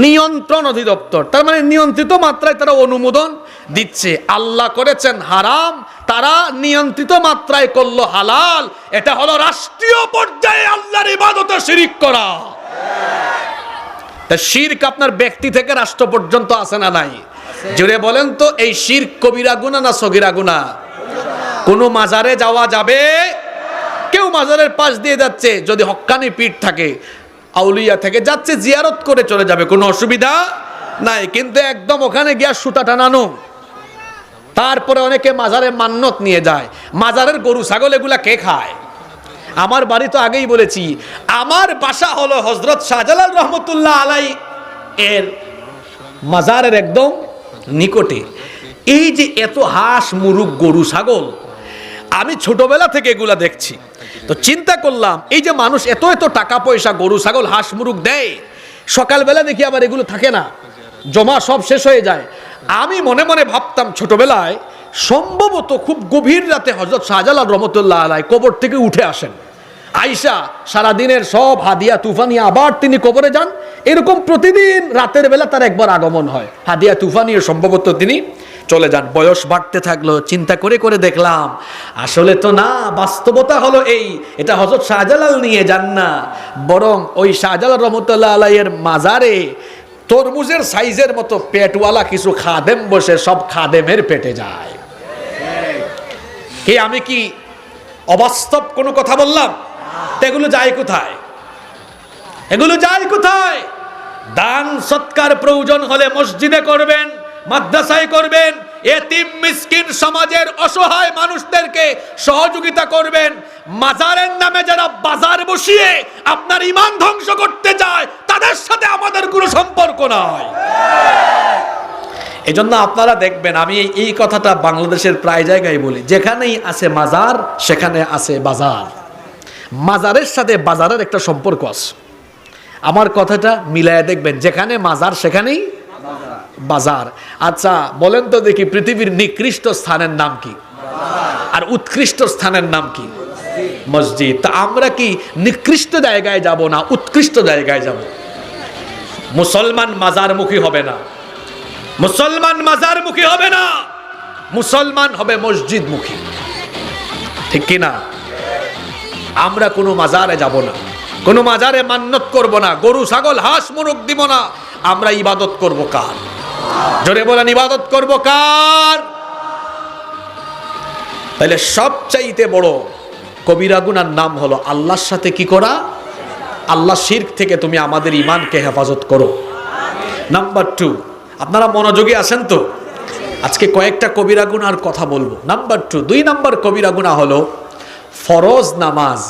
[SPEAKER 1] নিয়ন্ত্রণ অধিদপ্তর। তার মানে নিয়ন্ত্রিত মাত্রায় তারা অনুমোদন দিচ্ছে। আল্লাহ করেছেন হারাম, তারা নিয়ন্ত্রিত মাত্রায় করলো হালাল। এটা হলো রাষ্ট্রীয় পর্যায়ে আল্লাহর ইবাদতে শিরক করা। তা শিরক আপনার ব্যক্তি থেকে রাষ্ট্র পর্যন্ত আছে না নাই? জোরে বলেন তো, এই শিরক কবিরা গুনাহ না সগীরা গুনাহ? কোনো মাজারে যাওয়া যাবে? কেউ মাজারের পাশ দিয়ে যাচ্ছে, যদি হক্কানি পীর থাকে, আউলিয়া থেকে যাচ্ছে, জিয়ারত করে চলে যাবে, কোনো অসুবিধা নাই। কিন্তু একদম ওখানে গিয়া সুতা টানানো, তারপরে অনেকে মাজারে মান্নত নিয়ে যায়। মাজারের গরু ছাগল এগুলা কে খায়? আমার বাড়ি তো আগেই বলেছি, আমার বাসা হলো হযরত শাহজালাল রহমতুল্লাহ আলাই এর মাজারের একদম নিকটে। এই যে এত হাঁস মুরগ গরু ছাগল, আমি ছোটবেলা থেকে এগুলা দেখছি। তো চিন্তা করলাম, এই যে মানুষ এত এত টাকা পয়সা গরু ছাগল হাঁস মুরগ দেয়, সকালবেলা দেখি আবার এগুলো থাকে না, জমা সব শেষ হয়ে যায়। আমি মনে মনে ভাবতাম ছোটবেলায়, সম্ভবত খুব গভীর রাতে হযরত শাহজালাল রহমতুল্লাহ আলাই কবর থেকে উঠে আসেন, আইসা সারাদিনের সব হাদিয়া তুফা নিয়ে আবার তিনি কবরে যান। এরকম প্রতিদিন রাতের বেলা তার একবার আগমন হয়, হাদিয়া তুফা নিয়ে সম্ভবত তিনি চলে যান। বয়স বাড়তে থাকলো, চিন্তা করে করে দেখলাম আসলে তো না, বাস্তবতা হলো এই, এটা হযরত শাহজালাল নিয়ে যান না, বরং ওই শাহজালাল রহমতুল্লাহ আলাইয়ের মাজারে তরমুজের সাইজের মতো পেটওয়ালা কিছু খাদেম বসে, সব খাদেমের পেটে যায়। কি আমি কি অবাস্তব কোনো কথা বললাম? এগুলো যায় কোথায়? এগুলো যায় কোথায়? দান সৎকার প্রয়োজন হলে মসজিদে করবেন, মাদ্রাসায় করবেন, এতিম মিসকিন সমাজের অসহায় মানুষদেরকে সহযোগিতা করবেন। মাজারের নামে যারা বাজার বসিয়ে আপনার ঈমান ধ্বংস করতে চায়, তাদের সাথে আমাদের কোনো সম্পর্ক নাই। এজন্য আপনারা দেখবেন, আমি এই কথাটা বাংলাদেশের প্রায় জায়গায় বলি, যেখানেই আছে মাজার সেখানে আছে বাজার। মাজারের সাথে বাজারের একটা সম্পর্ক আছে। আমার কথাটা মিলায় দেখবেন, যেখানে মাজার সেখানেই বাজার। আচ্ছা বলেন তো দেখি, পৃথিবীর নিকৃষ্ট স্থানের নাম কি? আর উৎকৃষ্ট স্থানের নাম কি? মসজিদ। তা আমরা কি নিকৃষ্ট জায়গায় যাব না উৎকৃষ্ট জায়গায় যাব? মুসলমান মাজারমুখী হবে না, মুসলমান মাজারমুখী হবে না, মুসলমান হবে মসজিদমুখী, ঠিক কি না? আমরা কোনো মাজারে যাব না, কোনো মাজারে মান্নত করব না, গরু ছাগল হাঁস মুরগ দিব না। আমরা ইবাদত করব কার? জোরে বলেন, ইবাদত করব কার? তাহলে সবচাইতে বড় কবিরা গুনার নাম হলো আল্লাহর সাথে কি করা? আল্লাহ শিরক থেকে তুমি আমাদের ঈমানকে হেফাজত করো। নাম্বার 2, আপনারা মনোযোগী আছেন তো? আজকে কয়েকটা কবিরা গুনার কথা বলবো। নাম্বার 2, 2 নাম্বার কবিরা গুনাহ হলো ফরজ নামাজ।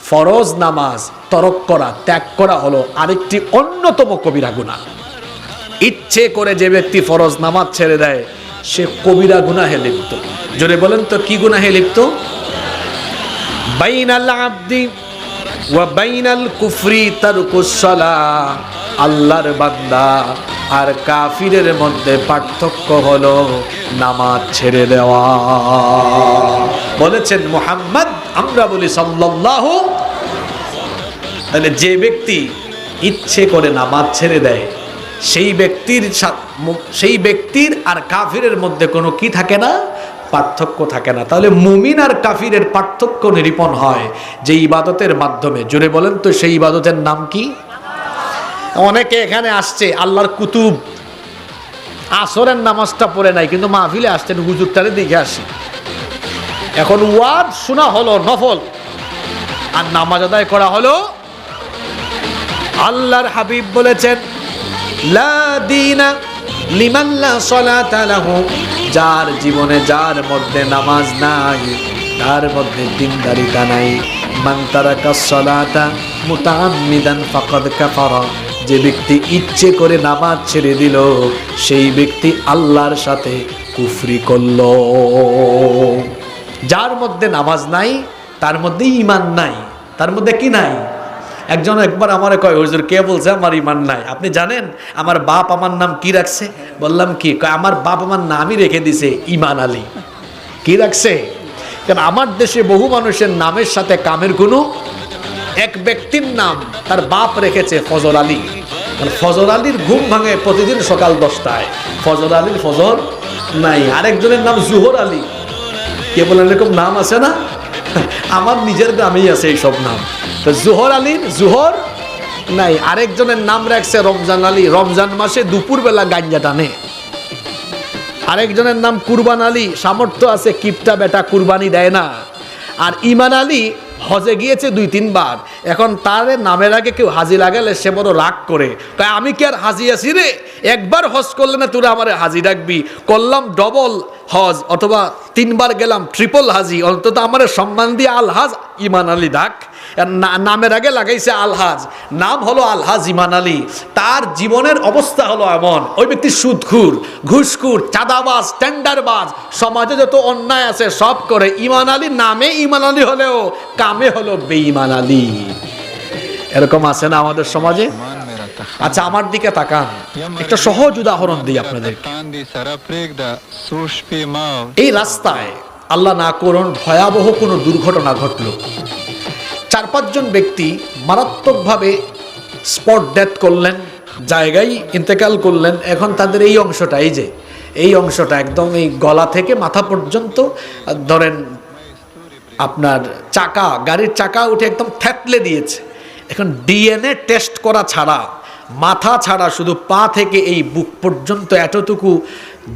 [SPEAKER 1] ফরজ নামাজ তরক করা, ত্যাগ করা হলো আরেকটি অন্যতম কবিরা গুনাহ। ইচ্ছে করে যে ব্যক্তি ফরজ নামাজ ছেড়ে দেয়, সে কবিরা গুনাহে লিপ্ত। জোরে বলেন তো, কি গুনাহে লিপ্ত? বাইনাল আবদি ওয়া বাইনাল কুফরি তারকুস সালাহ। আল্লাহর বান্দা আর কাফিরের মধ্যে পার্থক্য হলো নামাজ ছেড়ে দেওয়া। বলেছেন মুহাম্মদ, আমরা বলি সাল্লাল্লাহু। তাহলে যে ব্যক্তি ইচ্ছে করে নামাজ ছেড়ে দেয়, সেই ব্যক্তির আর কাফিরের মধ্যে কোনো কি থাকে না? পার্থক্য থাকে না। তাহলে মুমিন আর কাফিরের পার্থক্য নিরূপণ হয় যে ইবাদতের মাধ্যমে। জোরে বলেন তো, সেই ইবাদতের নাম কি? অনেকে এখানে আসছে, আল্লাহর কুতুব, আসরের নামাজটা পড়ে নাই, কিন্তু মাহফিলে আসছেন, হুজুরটারে দেখে আসি। এখন ওয়াজ শোনা হলো নফল, আর নামাজ আদায় করা হলো। আল্লাহর হাবিব বলেছেন, লা দীনা লিমান লা সালাতা লাহু। যার জীবনে, যার মধ্যে নামাজ নাই, তার মধ্যে দিনদারিতা নাই। মান তারাকা সালাতা মুতাআম্মিদান ফাকাদ কাফারা। যে ব্যক্তি ইচ্ছে করে নামাজ ছেড়ে দিল, সেই ব্যক্তি আল্লাহর সাথে কুফরি করল। যার মধ্যে নামাজ নাই, তার মধ্যে ঈমান নাই। তার মধ্যে কি নাই? একজন একবার আমারে কয়, হুজুর কে বলছে আমার ইমান নাই? আপনি জানেন আমার বাপ আমার নাম কি রাখছে? বললাম কি? কয় আমার বাপ আমার নামই রেখে দিছে ইমান আলী। কি রাখছে? কারণ আমার দেশে বহু মানুষের নামের সাথে কামের কোনো, এক ব্যক্তির নাম তার বাপ রেখেছে ফজর আলী। ফজর আলীর ঘুম ভাঙে প্রতিদিন সকাল 10টায়, ফজর আলীর ফজর নাই। আরেকজনের নাম জুহর আলী। কে বলেন এরকম নাম আছে না? আমার নিজের গ্রামেই আছে এইসব নাম। তো জুহর আলীর জুহর নাই। আরেকজনের নাম রাখছে রমজান আলী, রমজান মাসে দুপুরবেলা গাঞ্জা টানে। আরেকজনের নাম কুরবান আলী, সামর্থ্য আছে কিপটা বেটা কুরবানি দেয় না। আর ইমান আলী হজে গিয়েছে 2-3 বার। এখন তার নামের আগে কেউ হাজি লাগালে সে বড় রাগ করে, তাই আমি কি আর হাজি আছি রে? একবার হজ করলে না তোরা আমার হাজি ডাকবি, করলাম ডবল হজ অথবা 3 বার গেলাম ট্রিপল হাজি, অন্তত আমার সম্মান দিয়ে আলহাজ ইমান আলী ডাক। নামের আগে লাগাইছে আলহাজ, নাম হলো আলহাজ ইমান আলী। তার জীবনের অবস্থা হলো এমন, ওই ব্যক্তি সুদখুর, ঘুষখুর, চাঁদাবাজ, টেন্ডারবাজ, সমাজে যত অন্যায় আছে সব করে। ইমান আলী নামে ইমান আলী হলেও কামে হলো বেঈমান আলী। এরকম আছে না আমাদের সমাজে? আচ্ছা আমার দিকে তাকান, একটা সহজ উদাহরণ দিই আপনাদের। এই রাস্তায় আল্লাহ না করুন ভয়াবহ কোনো দুর্ঘটনা ঘটলো, 4-5 জন ব্যক্তি মারাত্মকভাবে স্পট ডেথ করলেন, জায়গায় ইন্তেকাল করলেন। এখন তাদের এই অংশটা, এই যে এই অংশটা একদম এই গলা থেকে মাথা পর্যন্ত ধরেন আপনার চাকা, গাড়ির চাকা উঠে একদম থেতলে দিয়েছে। এখন ডিএনএ টেস্ট করা ছাড়া, মাথা ছাড়া, শুধু পা থেকে এই বুক পর্যন্ত এতটুকু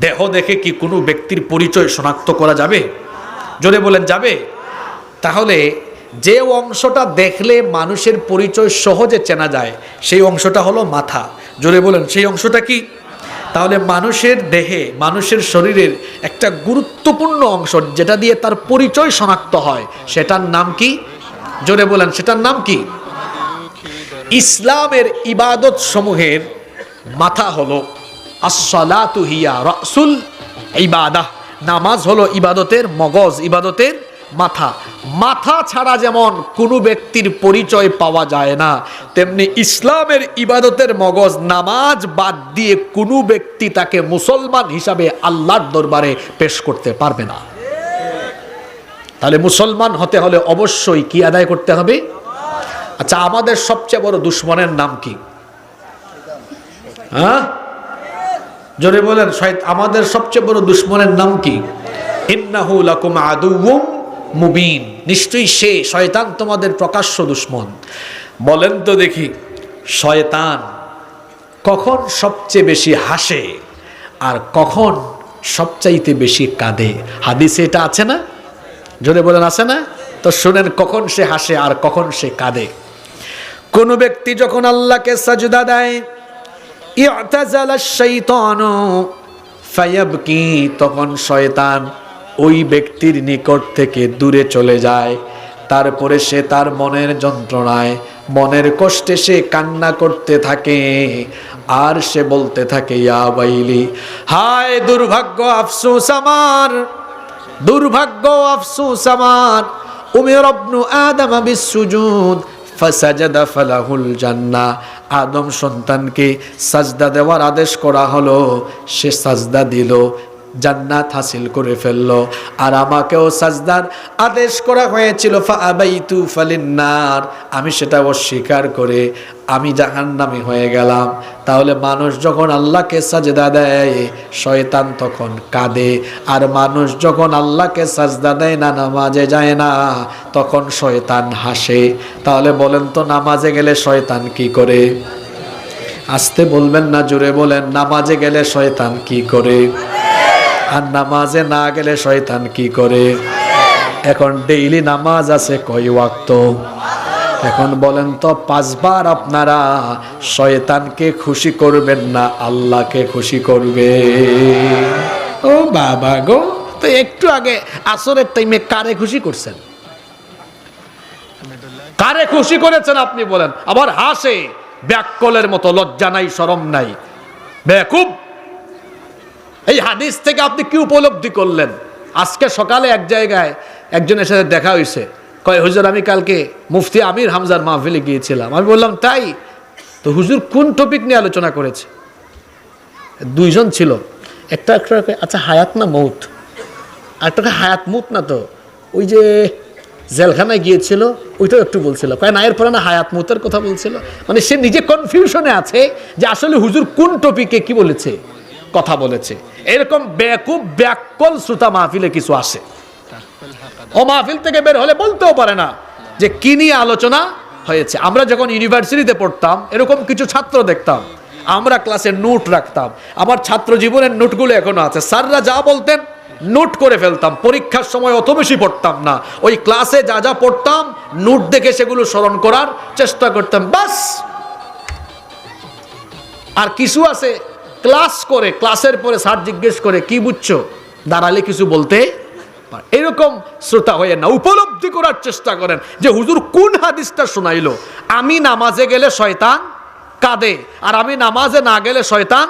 [SPEAKER 1] দেহ দেখে কি কোনো ব্যক্তির পরিচয় শনাক্ত করা যাবে? জোরে বলেন যাবে? তাহলে যে অংশটা দেখলে মানুষের পরিচয় সহজে চেনা যায় সেই অংশটা হলো মাথা। জোরে বলেন সেই অংশটা কি? তাহলে মানুষের দেহে, মানুষের শরীরের একটা গুরুত্বপূর্ণ অংশ যেটা দিয়ে তার পরিচয় শনাক্ত হয়, সেটার নাম কি? জোরে বলেন সেটার নাম কি? ইসলামের ইবাদত সমূহের মাথা হলো আস-সালাতু হিয়া রাসুল ইবাদাহ। নামাজ হলো ইবাদতের মগজ, ইবাদতের মাথা। মাথা ছাড়া যেমন কোনো ব্যক্তির পরিচয় পাওয়া যায় না, তেমনি ইসলামের ইবাদতের মগজ নামাজ বাদ দিয়ে কোনো ব্যক্তি তাকে মুসলমান হিসাবে আল্লাহর দরবারে পেশ করতে পারবে না। তাহলে মুসলমান হতে হলে অবশ্যই কি আদায় করতে হবে? আচ্ছা আমাদের সবচেয়ে বড় দুশ্মনের নাম কি? হ্যাঁ জোরে বলেন, আমাদের সবচেয়ে বড় দুশ্মনের নাম কি? ইন্নাহু লাকুম আদুউম মুবিন। নিশ্চয়ই সে শয়তান তোমাদের প্রকাশ্য দুশ্মন। বলেন তো দেখি, শয়তান কখন সবচেয়ে বেশি হাসে আর কখন সবচাইতে বেশি কাঁদে? হাদিসে এটা আছে না? জোরে বলেন আছে না? তো শুনেন কখন সে হাসে আর কখন সে কাঁদে। কোন ব্যক্তি যখন আল্লাহকে সাজদা দেয়, ইআতাজালা শাইতানু ফায়াবকি, তখন শয়তান ওই ব্যক্তির নিকট থেকে দূরে চলে যায়। তারপরে সে তার মনের যন্ত্রণায়, মনের কষ্টে সে কান্না করতে থাকে আর সে বলতে থাকে ইয়া ওয়াইলি, হায় দুর্ভাগ্য, আফসোস আমার, দুর্ভাগ্য আফসোস আমার। উমিরা ইবনু আদম বিসসুজুদ ফাসাজাদা ফালাহুল জান্নাহ। আদম সন্তানকে সাজদা দেওয়ার আদেশ করা হলো, সে সাজদা দিল, জান্নাত হাসিল করে ফেললো। আর আমাকেও সাজদার আদেশ করা হয়েছিল, ফাআবাইতু ফালিন্নার, আমি সেটা অস্বীকার করে আমি জাহান্নামী হয়ে গেলাম। তাহলে মানুষ যখন আল্লাহকে সাজদা দেয় শয়তান তখন কাঁদে, আর মানুষ যখন আল্লাহকে সাজদা দেয় না, নামাজে যায় না, তখন শয়তান হাসে। তাহলে বলেন তো নামাজে গেলে শয়তান কি করে? আস্তে বলবেন না, জোরে বলেন, নামাজে গেলে শয়তান কি করে? আর নামাজে না গেলে শয়তান কি করে? এখন ডেইলি নামাজ আছে কয় ওয়াক্ত? এখন বলেন তো 5 বার আপনারা শয়তানকে খুশি করবেন না আল্লাহকে খুশি করবে? ও বাবা গো, তো একটু আগে আসরের টাইমে কারে খুশি করছেন? কারে খুশি করেছেন আপনি বলেন? আবার হাসে ব্যাককলের মতো, লজ্জা নাই শরম নাই, বেকুব। এই হাদিস থেকে আপনি কি উপলব্ধি করলেন? আজকে সকালে এক জায়গায় একজনের সাথে দেখা হয়েছে, কয় হুজুর আমি কালকে মুফতি আমির হামজার মাহফিলে গিয়েছিলাম। আমি বললাম তাই? তো হুজুর কোন টপিক নিয়ে আলোচনা করেছে? দুইজন ছিল, একটা আচ্ছা হায়াত না মৌত, আর একটা হায়াত মৌত না, তো ওই যে জেলখানায় গিয়েছিল ওইটাও একটু বলছিল, কয় না এরপরে না হায়াত মৌতের কথা বলছিল। মানে সে নিজে কনফিউশনে আছে যে আসলে হুজুর কোন টপিকে কি বলেছে, কথা বলেছে। এরকম বেকুব ব্যাককল শ্রোতা মাহফিলে কিছু আসে, ও মাহফিল থেকে বের হলে বলতেও পারে না যে কি নিয়ে আলোচনা হয়েছে। আমরা যখন ইউনিভার্সিটিতে পড়তাম এরকম কিছু ছাত্র দেখতাম, আমরা ক্লাসে নোট রাখতাম। আমার ছাত্র জীবনের নোটগুলো এখনো আছে। স্যাররা যা বলতেন নোট করে ফেলতাম। পরীক্ষার সময় অত বেশি পড়তাম না, ওই ক্লাসে যা যা পড়তাম নোট দেখে সেগুলো স্মরণ করার চেষ্টা করতাম, বাস। আর কিছু আছে ক্লাস করে, ক্লাসের পরে স্যার জিজ্ঞেস করে কি বুঝছো, দাঁড়ালে কিছু বলতে। এরকম শ্রোতা হয়ে না, উপলব্ধি করার চেষ্টা করেন যে হুজুর কোন হাদিসটা শোনাইলো। আমি নামাজে গেলে শয়তান কাঁদে, আর আমি নামাজে না গেলে শয়তান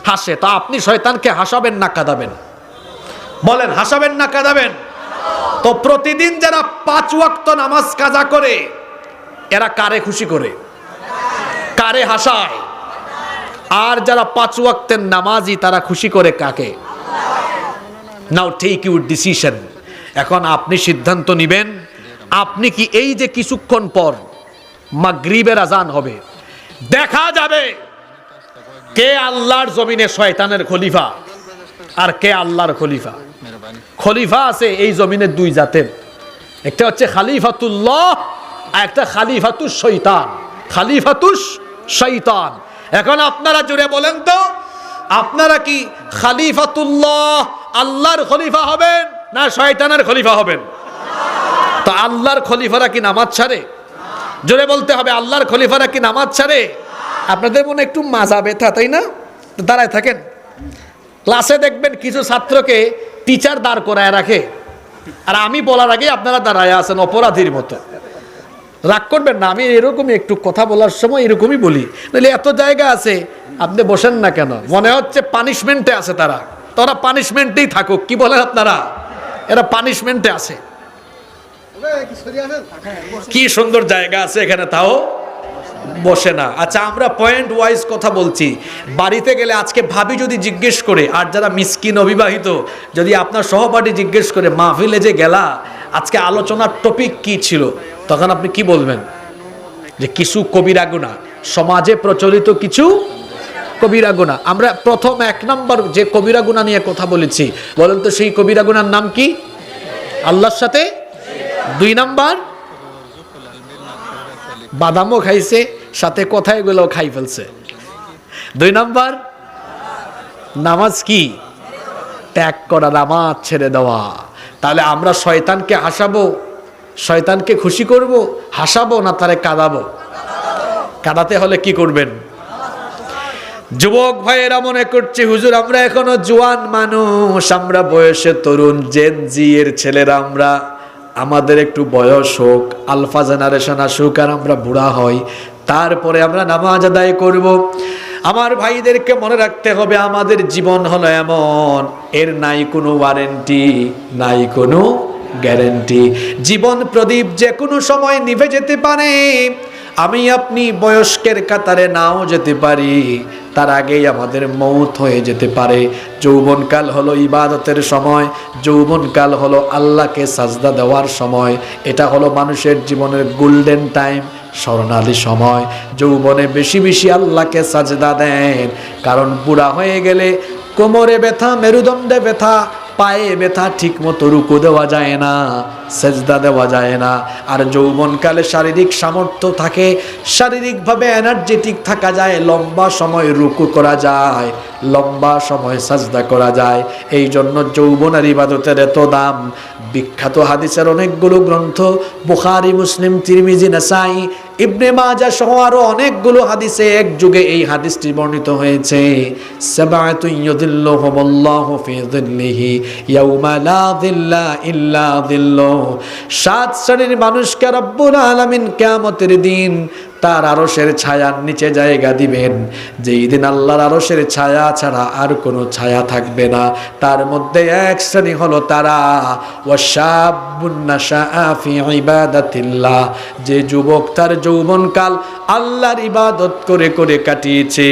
[SPEAKER 1] হাসে। তা আপনি শয়তানকে হাসাবেন না কাঁদাবেন? বলেন, হাসাবেন না কাঁদাবেন? তো প্রতিদিন যারা 5 ওয়াক্ত নামাজ কাজা করে এরা কারে খুশি করে, কারে হাসায়? আর যারা 5 ওয়াক্তের নামাজি তারা খুশি করে কাকে? নাও টেক ইউর ডিসিশন। এখন আপনি সিদ্ধান্ত নেবেন, আপনি কি এই যে কিছুক্ষণ পর মাগরিবের আজান হবে, দেখা যাবে কে আল্লাহর জমিনে শয়তানের খলিফা আর কে আল্লাহর খলিফা। খলিফা আছে এই জমিনে দুই জাতের, একটা হচ্ছে খালিফাতুল্লাহ আর একটা খালিফাতুশ শয়তান। খালিফাতুশ শয়তান। এখন আপনারা জুড়ে বলেন তো, আপনারা কি খালিফাতুল্লাহ আল্লাহর খলিফা হবেন না শয়তানের খলিফা হবেন? তো আল্লাহর খলিফারা কি নামাজ ছাড়ে? জোরে বলতে হবে, আল্লাহর খলিফারা কি নামাজ ছাড়ে? আপনাদের মনে একটু মাজা ব্যথা, তাই না? দাঁড়ায় থাকেন। ক্লাসে দেখবেন কিছু ছাত্রকে টিচার দাঁড় করায় রাখে, আর আমি বলার আগে আপনারা দাঁড়ায় আছেন অপরাধীর মতো। রাগ করবেন না, আমি এরকমই একটু কথা বলার সময় এরকমই বলি, নাহলে এত জায়গা আছে আপনি বসেন না কেন? মনে হচ্ছে পানিশমেন্টে আছে তারা, তোরা পানিশমেন্টেই থাকুক। কি বলেন আপনারা? এরা পানিশমেন্টে আছে। কি সুন্দর জায়গা আছে এখানে, তাও বসে না। আচ্ছা, আমরা পয়েন্ট ওয়াইজ কথা বলছি। বাড়িতে গেলে আজকে ভাবি যদি জিজ্ঞেস করে, আর যারা মিসকিন অবিবাহিত, যদি আপনার সহপাঠী জিজ্ঞেস করে মাহফিলে যে গেলা আজকে আলোচনার টপিক কি ছিল, তখন আপনি কি বলবেন? যে কিছু কবিরা গুনাহ, সমাজে প্রচলিত কিছু কবিরা গুনাহ। আমরা প্রথম 1 নম্বর যে কবিরা গুনাহ নিয়ে কথা বলেছি, বলেন তো সেই কবিরা গুনাহর নাম কি? আল্লাহর সাথে। 2 নম্বর বাদামও খাইছে, সাথে কথায় গুলোও খাই ফেলছে। 2 নম্বর নামাজ কি? ত্যাগ করা, নামাজ ছেড়ে দেওয়া। তাহলে আমরা শয়তানকে হাসাবো, শয়তানকে খুশি করব, হাসাবো না তারে কাঁদাবো? কাঁদাতে হলে কি করবেন? যুবক ভাইয়েরা মনে করছে হুজুর আমরা এখনো জোয়ান মানুষ, আমরা বয়সে তরুণ, জেন জি এর ছেলেরা, আমরা আমাদের একটু বয়স হোক, আলফা জেনারেশন আসুক, আর আমরা বুড়া হই, তারপরে আমরা নামাজ আদায় করব। আমার ভাইদেরকে মনে রাখতে হবে, আমাদের জীবন হলো এমন, এর নাই কোনো ওয়ারেন্টি, নাই কোনো গ্যারেন্টি। জীবন প্রদীপ যে কোনো সময় নিভে যেতে পারে। আমি আপনি বয়স্কের কাতারে নাও যেতে পারি, তার আগেই আমাদের মৌত হয়ে যেতে পারে। যৌবনকাল হলো ইবাদতের সময়, যৌবনকাল হলো আল্লাহকে সাজদা দেওয়ার সময়। এটা হলো মানুষের জীবনের গোল্ডেন টাইম, স্বর্ণালী সময়। যৌবনে বেশি বেশি আল্লাহকে সাজদা দেন, কারণ বুড়া হয়ে গেলে কোমরে ব্যথা, মেরুদণ্ডে ব্যথা, পায়ে ব্যথা, ঠিক মতো রুকু দেওয়া যায় না, সেজদা দেওয়া যায় না। আর যৌবনকালে শারীরিক সামর্থ্য থাকে, শারীরিকভাবে এনার্জেটিক থাকা যায়, লম্বা সময় রুকু করা যায়, লম্বা সময় সাজদা করা যায়। এই জন্য যৌবনের ইবাদতের এত দাম। বিখ্যাত হাদিসের অনেকগুলো গ্রন্থ, বুখারী, মুসলিম, তিরমিজি, নাসাই, ইবনে মাজাহ সহ আরো অনেকগুলো হাদিসে এক যুগে এই হাদিসটি বর্ণিত হয়েছে, সাবআতু ইউযিল্লুহুমুল্লাহু ফি যিল্লিহি ইয়াউমা লা যিল্লা ইল্লা যিল্লুহু। 7 শ্রেণীর মানুষকে রব্বুল আলামিন কিয়ামতের দিন তার আরশের ছায়ার নিচে জায়গা দিবেন, যেই দিন আল্লাহর আরশের ছায়া ছাড়া আর কোনো ছায়া থাকবে না। তার মধ্যে এক শ্রেণী হলো তারা ওয়াশাবুন নাশাআ ফি ইবাদাতিল্লাহ, যে যুবক তার যৌবনকাল আল্লাহর ইবাদত করে করে কাটিয়েছে,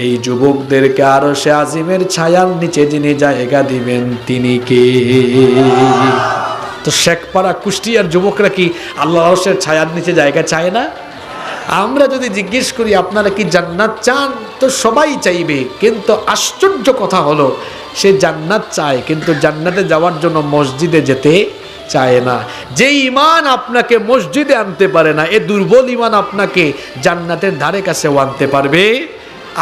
[SPEAKER 1] এই যুবকদেরকে আরশে আজিমের ছায়ার নিচে যিনি জায়গা দিবেন তিনি কে? তো শেখপাড়া কুষ্টিয়ার যুবকরা কি আল্লাহর আরশের ছায়ার নিচে জায়গা চায় না? আমরা যদি জিজ্ঞেস করি আপনারা কি জান্নাত চান, তো সবাই চাইবে, কিন্তু আশ্চর্য কথা হলো সে জান্নাত চায় কিন্তু জান্নাতে যাওয়ার জন্য মসজিদে যেতে চায় না। যে ঈমান আপনাকে মসজিদে আনতে পারে না, এ দুর্বল ঈমান আপনাকে জান্নাতের ধারে কাছেও আনতে পারবে।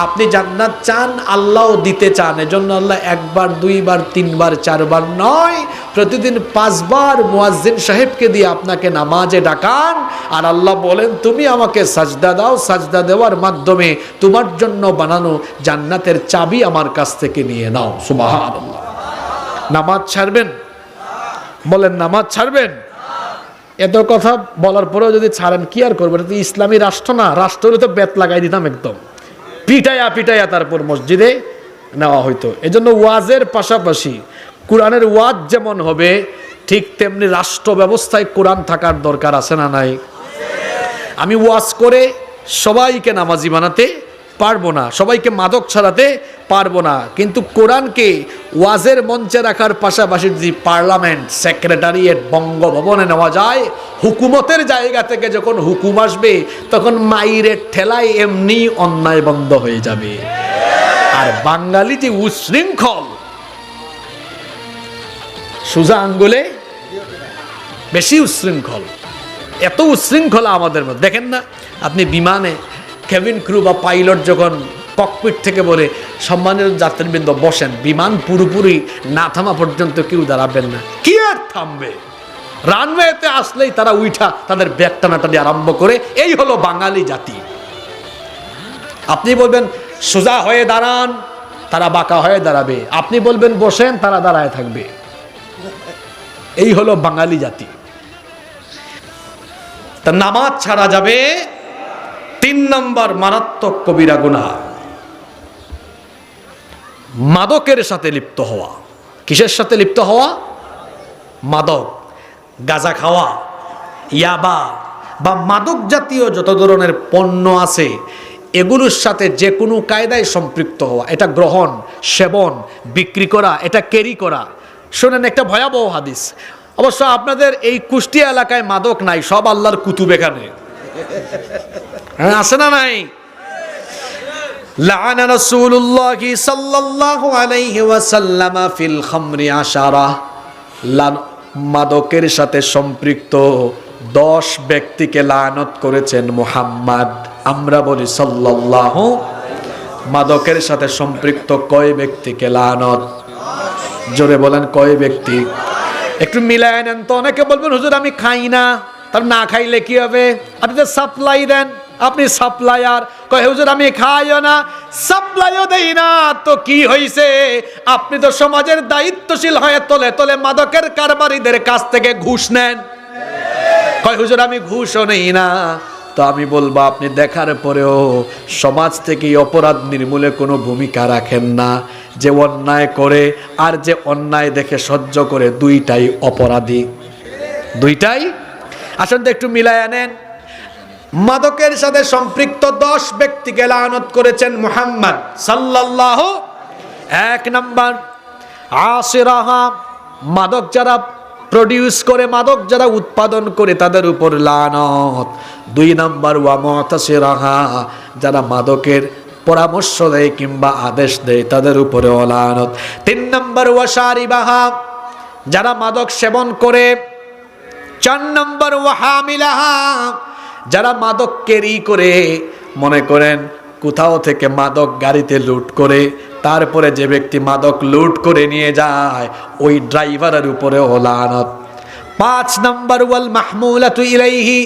[SPEAKER 1] আপনি জান্নাত চান, আল্লাহও দিতে চান, এজন্য আল্লাহ একবার, দুইবার, তিনবার, চারবার নয়, প্রতিদিন 5 বার মুয়াজ্জিন সাহেবকে দিয়ে আপনাকে নামাজে ডাকান, আর আল্লাহ বলেন তুমি আমাকে সাজদা দাও, সাজদা দেওয়ার মাধ্যমে তোমার জন্য বানানো জান্নাতের চাবি আমার কাছ থেকে নিয়ে নাও। সুবহানাল্লাহ। নামাজ ছাড়বেন? বলেন নামাজ ছাড়বেন? এত কথা বলার পরেও যদি ছাড়েন কি আর করবেন? এটা ইসলামী রাষ্ট্র না, রাষ্ট্র হলে তো বেত লাগাই দিতাম একদম, পিটাইয়া পিটাইয়া তারপর মসজিদে নেওয়া হইতো। এজন্য ওয়াজের পাশাপাশি কোরআনের ওয়াজ যেমন হবে ঠিক তেমনি রাষ্ট্র ব্যবস্থায় কোরআন থাকার দরকার আছে না নাই? আমি ওয়াজ করে সবাইকে নামাজি বানাতে পারবো না, সবাইকে মাদক ছাড়াতে পারবো না, কিন্তু কোরআনকে ওয়াজের মঞ্চে রাখার পাশাপাশি যদি পার্লামেন্ট, সেক্রেটারিয়েট, বঙ্গভবনে নেওয়া যায়, হুকুমতের জায়গা থেকে যখন হুকুম আসবে তখন মাইরের ঠেলায় এমনি অন্যায় বন্ধ হয়ে যাবে। আর বাঙালি যে উশৃঙ্খল, সোজা আঙ্গুলে বেশি উশৃঙ্খল, এত উশৃঙ্খলা আমাদের মধ্যে। দেখেন না আপনি বিমানে কেবিন ক্রু বা পাইলট যখন ককপিট থেকে বলে সম্মানিত যাত্রীবৃন্দ বসেন, বিমান পুরোপুরি না থামা পর্যন্ত কেউ দাঁড়াবেন না, কি আর থামবে? রানওয়েতে আসলেই তারা উঠা তাদের ব্যাগ টানাটানি আরম্ভ করে। এই হলো বাঙালি জাতি। আপনি বলবেন সোজা হয়ে দাঁড়ান, তারা বাঁকা হয়ে দাঁড়াবে। আপনি বলবেন বসেন, তারা দাঁড়ায় থাকবে। এই হলো বাঙালি জাতি। তা নামাজ ছাড়া যাবে। 3 নম্বর মারাত্মক কবিরা গুনাহ, মাদকের সাথে লিপ্ত হওয়া। কিসের সাথে লিপ্ত হওয়া? মাদক, গাঁজা খাওয়া, ইয়াবা বা মাদক জাতীয় যত ধরনের পণ্য আছে এগুলোর সাথে যে কোনো কায়দায় সম্পৃক্ত হওয়া, এটা গ্রহণ, সেবন, বিক্রি করা, এটা ক্যারি করা। শোনেন একটা ভয়াবহ হাদিস। অবশ্য আপনাদের এই কুষ্টিয়া এলাকায় মাদক নাই, সব আল্লাহর কুতুব এখানে আছে না নাই? লাআনা রাসূলুল্লাহি সাল্লাল্লাহু আলাইহি ওয়াসাল্লাম ফিল খামরি 10, মাদকের সাথে সম্পৃক্ত 10 ব্যক্তিকে লানত করেছেন মুহাম্মদ। আমরা বলি সাল্লাল্লাহু, মাদকের সাথে সম্পৃক্ত কয় ব্যক্তিকে লানত? জোরে বলেন কয় ব্যক্তি? একটু মিলায় নেন তো। অনেকে বলবেন হুজুর আমি খাই না, তার না খাইলে কি হবে? আপনি তো সাপ্লাই দেন, আপনি সাপ্লায়ার। কয় হুজুর আমি খাইও না, সাপ্লাইও দেই না, তো কি হইছে? আপনি তো সমাজের দায়িত্বশীল হয়ে তলে তলে মাদকের কারবারিদের কাছ থেকে ঘুষ নেন। কয় হুজুর আমি ঘুষও নেই না। তো আমি বলবো আপনি দেখার পরেও সমাজ থেকে অপরাধ নির্মূলে কোনো ভূমিকা রাখেন না। যে অন্যায় করে আর যে অন্যায় দেখে সহ্য করে, দুইটাই অপরাধী, দুইটাই। আসলে একটু মিলায় আনেন। মাদকের সাথে সম্পৃক্ত 10 ব্যক্তিকে লানত করেছেন মুহাম্মদ সাল্লাল্লাহু। 1 নাম্বার আসিরাহা, মাদক যারা প্রডিউস করে, মাদক যারা উৎপাদন করে তাদের উপর লানত। 2 নাম্বার ওয়া মুতাসিরাহা, যারা মাদকের পরামর্শ দেয় কিংবা আদেশ দেয় তাদের উপরে লানত। 3 নাম্বার ওয়া শারিবাহা, যারা মাদক সেবন করে। 4 নাম্বার ওয়া হামিলাহা, যারা মাদক ক্যারি করে। মনে করেন কোথাও থেকে মাদক গাড়িতে লুট করে, তারপরে যে ব্যক্তি মাদক লুট করে নিয়ে যায় ওই ড্রাইভারের উপরে লানত। 5 নাম্বার ওয়াল মাহমুলাতু ইলাইহি,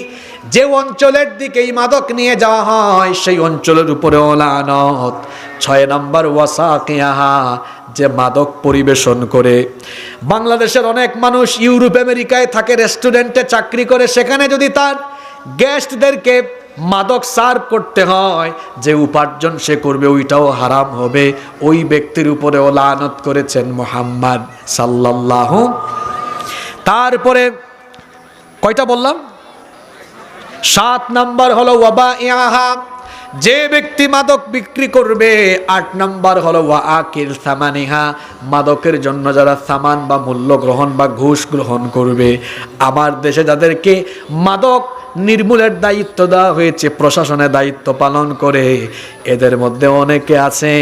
[SPEAKER 1] যে অঞ্চলের দিকে এই মাদক নিয়ে যাওয়া হয় সেই অঞ্চলের উপরে লানত। 6 নম্বর ওয়াসাকিয়াহা, যে মাদক পরিবেশন করে। বাংলাদেশের অনেক মানুষ ইউরোপ আমেরিকায় থাকে, রেস্টুরেন্টে চাকরি করে, সেখানে যদি তার গেস্টদেরকে মাদক সার্ভ করতে হয়, যে উপার্জন সে করবে ওইটাও হারাম হবে। ওই ব্যক্তির উপরেও লানত করেছেন মুহাম্মদ সাল্লাল্লাহু। তারপরে কয়টা বললাম? 7 নাম্বার হলো ওয়াবাইআহা, যে ব্যক্তি মাদক বিক্রি করবে। 8 নাম্বার হলো ওয়াআকিল সামানিহা, মাদকের জন্য যারা সামান বা মূল্য গ্রহণ বা ঘুষ গ্রহণ করবে। আমার দেশে যাদেরকে মাদক নির্মূলের দায়িত্ব দেওয়া হয়েছে, প্রশাসনের দায়িত্ব পালন করে, এদের মধ্যে অনেকে আছে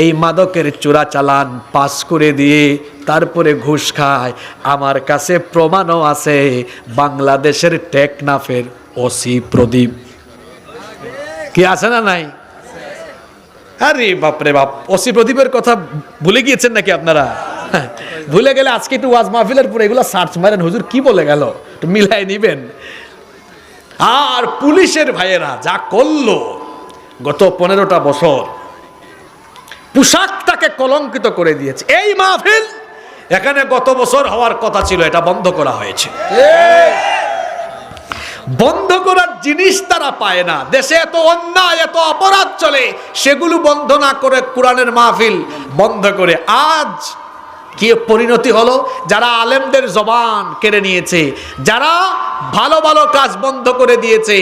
[SPEAKER 1] এই মাদকের চোরাচালান পাস করে দিয়ে তারপরে ঘুষ খায়। আমার কাছে প্রমাণও আছে। বাংলাদেশের টেকনাফের ওসি প্রদীপ, কি আছে না নাই? আরে বাপরে বাপ, ওসি প্রদীপের কথা ভুলে গিয়েছেন নাকি আপনারা? ভুলে গেলে আজকে একটু ওয়াজ মাহফিলের পরে এগুলো সার্চ মারেন, হুজুর কি বলে গেল একটু মিলাই নিবেন। আর পুলিশের ভাইয়েরা যা করলো গত 15টা বছর, পোশাকটাকে কলঙ্কিত করে দিয়েছে। এই মাহফিল এখানে গত বছর হওয়ার কথা ছিল, এটা বন্ধ করা হয়েছে। বন্ধ করার জিনিস তারা পায় না। দেশে এত অন্যায়, এত অপরাধ চলে, সেগুলো বন্ধ না করে কোরআনের মাহফিল বন্ধ করে আজ কি পরিণতি হলো? যারা আলেমদের জবান কেড়ে নিয়েছে, যারা ভালো ভালো কাজ বন্ধ করে দিয়েছে,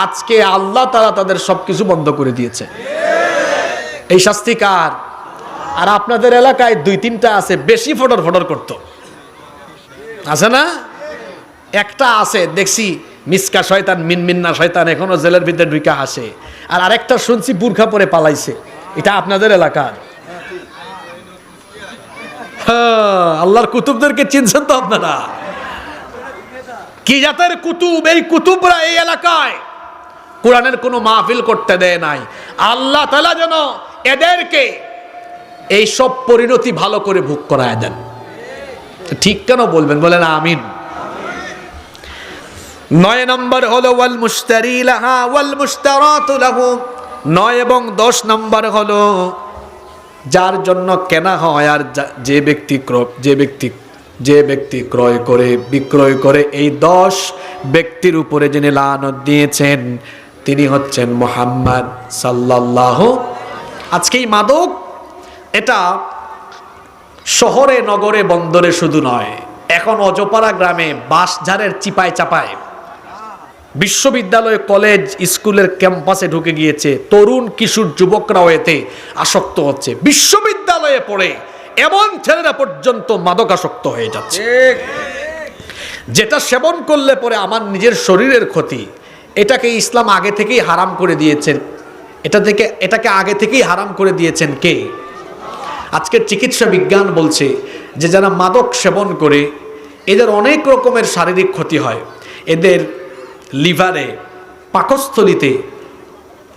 [SPEAKER 1] আজকে আল্লাহ তাআলা তাদের সবকিছু বন্ধ করে দিয়েছে। এই শাস্তি কার? আর আপনাদের এলাকায় 2-3টা আছে বেশি ফটর ফটর করতো, আছে না? একটা আছে দেখছি মিসকা শয়তান, মিনমিন্না শয়তান, এখনো জেলের ভিতরে ঢুকে আসে। আর আরেকটা শুনছি বুরখা পরে পালাইছে। এটা আপনাদের এলাকার। আল্লাহর কুতুবদেরকে চিনছেন তো আপনারা? কি জাতের কুতুব এই কুতুবরা! এই এলাকায় কোরআনের কোনো মাহফিল করতে দেয় নাই। আল্লাহ তাআলা যেন এদেরকে এই সব পরিণতি ভালো করে ভোগ করায় দেন। ঠিক কেন বলবেন? বলেন আমিন। 9 নম্বর হলো ওয়াল মুশতারি লাহা ওয়াল মুশতারাতু লাহু। 9 এবং 10 নম্বর হলো যার জন্য কেনা হয় আর যে ব্যক্তি ক্রয় করে বিক্রয় করে। এই 10 ব্যক্তির উপরে যিনি লানত দিয়েছেন তিনি হচ্ছেন মুহাম্মদ সাল্লাল্লাহু। আজকে এই মাদক এটা শহরে নগরে বন্দরে শুধু নয়, এখন অজপাড়া গ্রামে বাঁশঝাড়ের চিপায় চাপায়, বিশ্ববিদ্যালয় কলেজ স্কুলের ক্যাম্পাসে ঢুকে গিয়েছে। তরুণ কিশোর যুবকরাও এতে আসক্ত হচ্ছে। বিশ্ববিদ্যালয়ে পড়ে এমন ছেলেরা পর্যন্ত মাদকাসক্ত হয়ে যাচ্ছে, যেটা সেবন করলে পরে আমার নিজের শরীরের ক্ষতি। এটাকে ইসলাম আগে থেকেই হারাম করে দিয়েছেন। এটাকে আগে থেকেই হারাম করে দিয়েছেন কে? আজকের চিকিৎসা বিজ্ঞান বলছে যে যারা মাদক সেবন করে এদের অনেক রকমের শারীরিক ক্ষতি হয়। এদের লিভারে, পাকস্থলিতে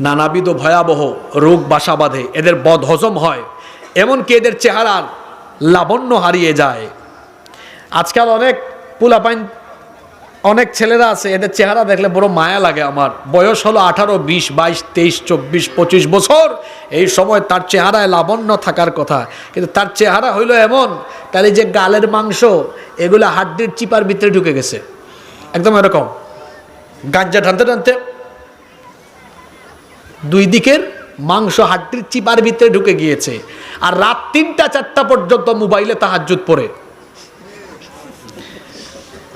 [SPEAKER 1] নানাবিধ ভয়াবহ রোগ বাসা বাঁধে, এদের বদহজম হয়, এমনকি এদের চেহারার লাবণ্য হারিয়ে যায়। আজকাল অনেক পোলাপাইন, অনেক ছেলেরা আছে, এদের চেহারা দেখলে বড় মায়া লাগে আমার। বয়স হলো 18, 20, 22, 23, 24, 25 বছর। এই সময় তার চেহারায় লাবণ্য থাকার কথা, কিন্তু তার চেহারা হইল এমন, তার এই যে গালের মাংস এগুলো হাড্ডির চিপার ভিতরে ঢুকে গেছে, একদম এরকম। গাঞ্জা টানতে টানতে 2 দিকের মাংস হাড্ডির চিপার ভিতরে ঢুকে গিয়েছে। আর রাত 3টা 4টা পর্যন্ত মোবাইলে তাহাজ্জুদ পড়ে।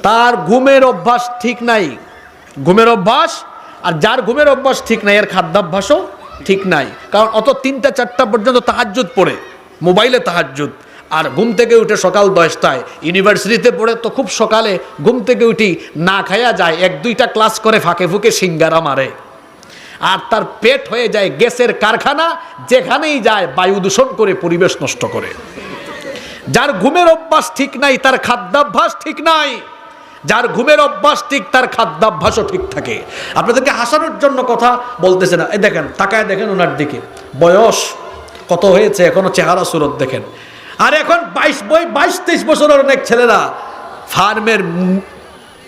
[SPEAKER 1] তার ঘুমের অভ্যাস ঠিক নাই, ঘুমের অভ্যাস। আর যার ঘুমের অভ্যাস ঠিক নাই এর খাদ্যাভ্যাসও ঠিক নাই, কারণ অত 3টা 4টা পর্যন্ত তাহাজ্জুদ পড়ে, মোবাইলে তাহাজ্জুদ। আর ঘুম থেকে উঠে সকাল 10টায় ইউনিভার্সিটিতে পড়ে, তো খুব সকালে ঘুম থেকে উঠি না খাইয়া যায়, 1-2টা ক্লাস করে ফাঁকে ফুঁকে সিঙ্গারা মারে। আর তার পেট হয়ে যায় গ্যাসের কারখানা, যেখানেই যায় বায়ু দূষণ করে, পরিবেশ নষ্ট করে। যার ঘুমের অভ্যাস ঠিক নাই তার খাদ্যাভ্যাস ঠিক নাই, যার ঘুমের অভ্যাস ঠিক তার খাদ্যাভ্যাসও ঠিক থাকে। আপনাদেরকে হাসানোর জন্য কথা বলতেছে না। এই দেখেন, তাকায় দেখেন ওনার দিকে, বয়স কত হয়েছে, এখনো চেহারা সুরত দেখেন। আর এখন 22-23 বছরের অনেক ছেলেরা ফার্মের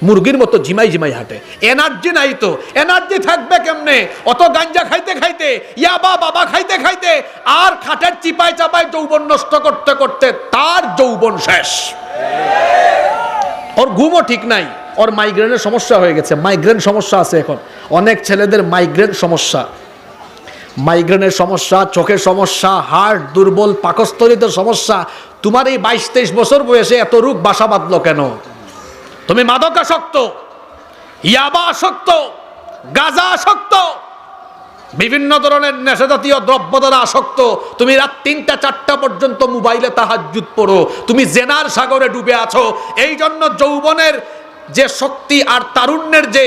[SPEAKER 1] মুরগির মতো ঝিমাই ঝিমাই হাঁটে। এনার্জি নাই তো, এনার্জি থাকবে কেমনে? অত গাঞ্জা খাইতে খাইতে, ইয়াবা বাবা খাইতে খাইতে, আর খাটের চিপায় চাপায় যৌবন নষ্ট করতে করতে তার যৌবন শেষ। ওর ঘুমও ঠিক নাই, ওর মাইগ্রেনের সমস্যা হয়ে গেছে, মাইগ্রেন সমস্যা আছে এখন অনেক ছেলেদের, মাইগ্রেন সমস্যা, মাইগ্রেনের সমস্যা, চোখের সমস্যা, হার্ট দুর্বল, পাকস্থলীতে সমস্যা। তোমার এই 22-23 বছর বয়সে এত রোগ বাসা বাঁধলো কেন? তুমি মাদকাসক্ত, ইয়াবা আসক্ত, গাঁজা আসক্ত, বিভিন্ন ধরনের নেশাজাতীয় দ্রব্য দ্বারা আসক্ত। তুমি রাত 3টা-4টা পর্যন্ত মোবাইলে তাহাজ্জুদ পড়ো, তুমি জেনার সাগরে ডুবে আছো। এই জন্য যৌবনের যে শক্তি আর তারুণ্যের যে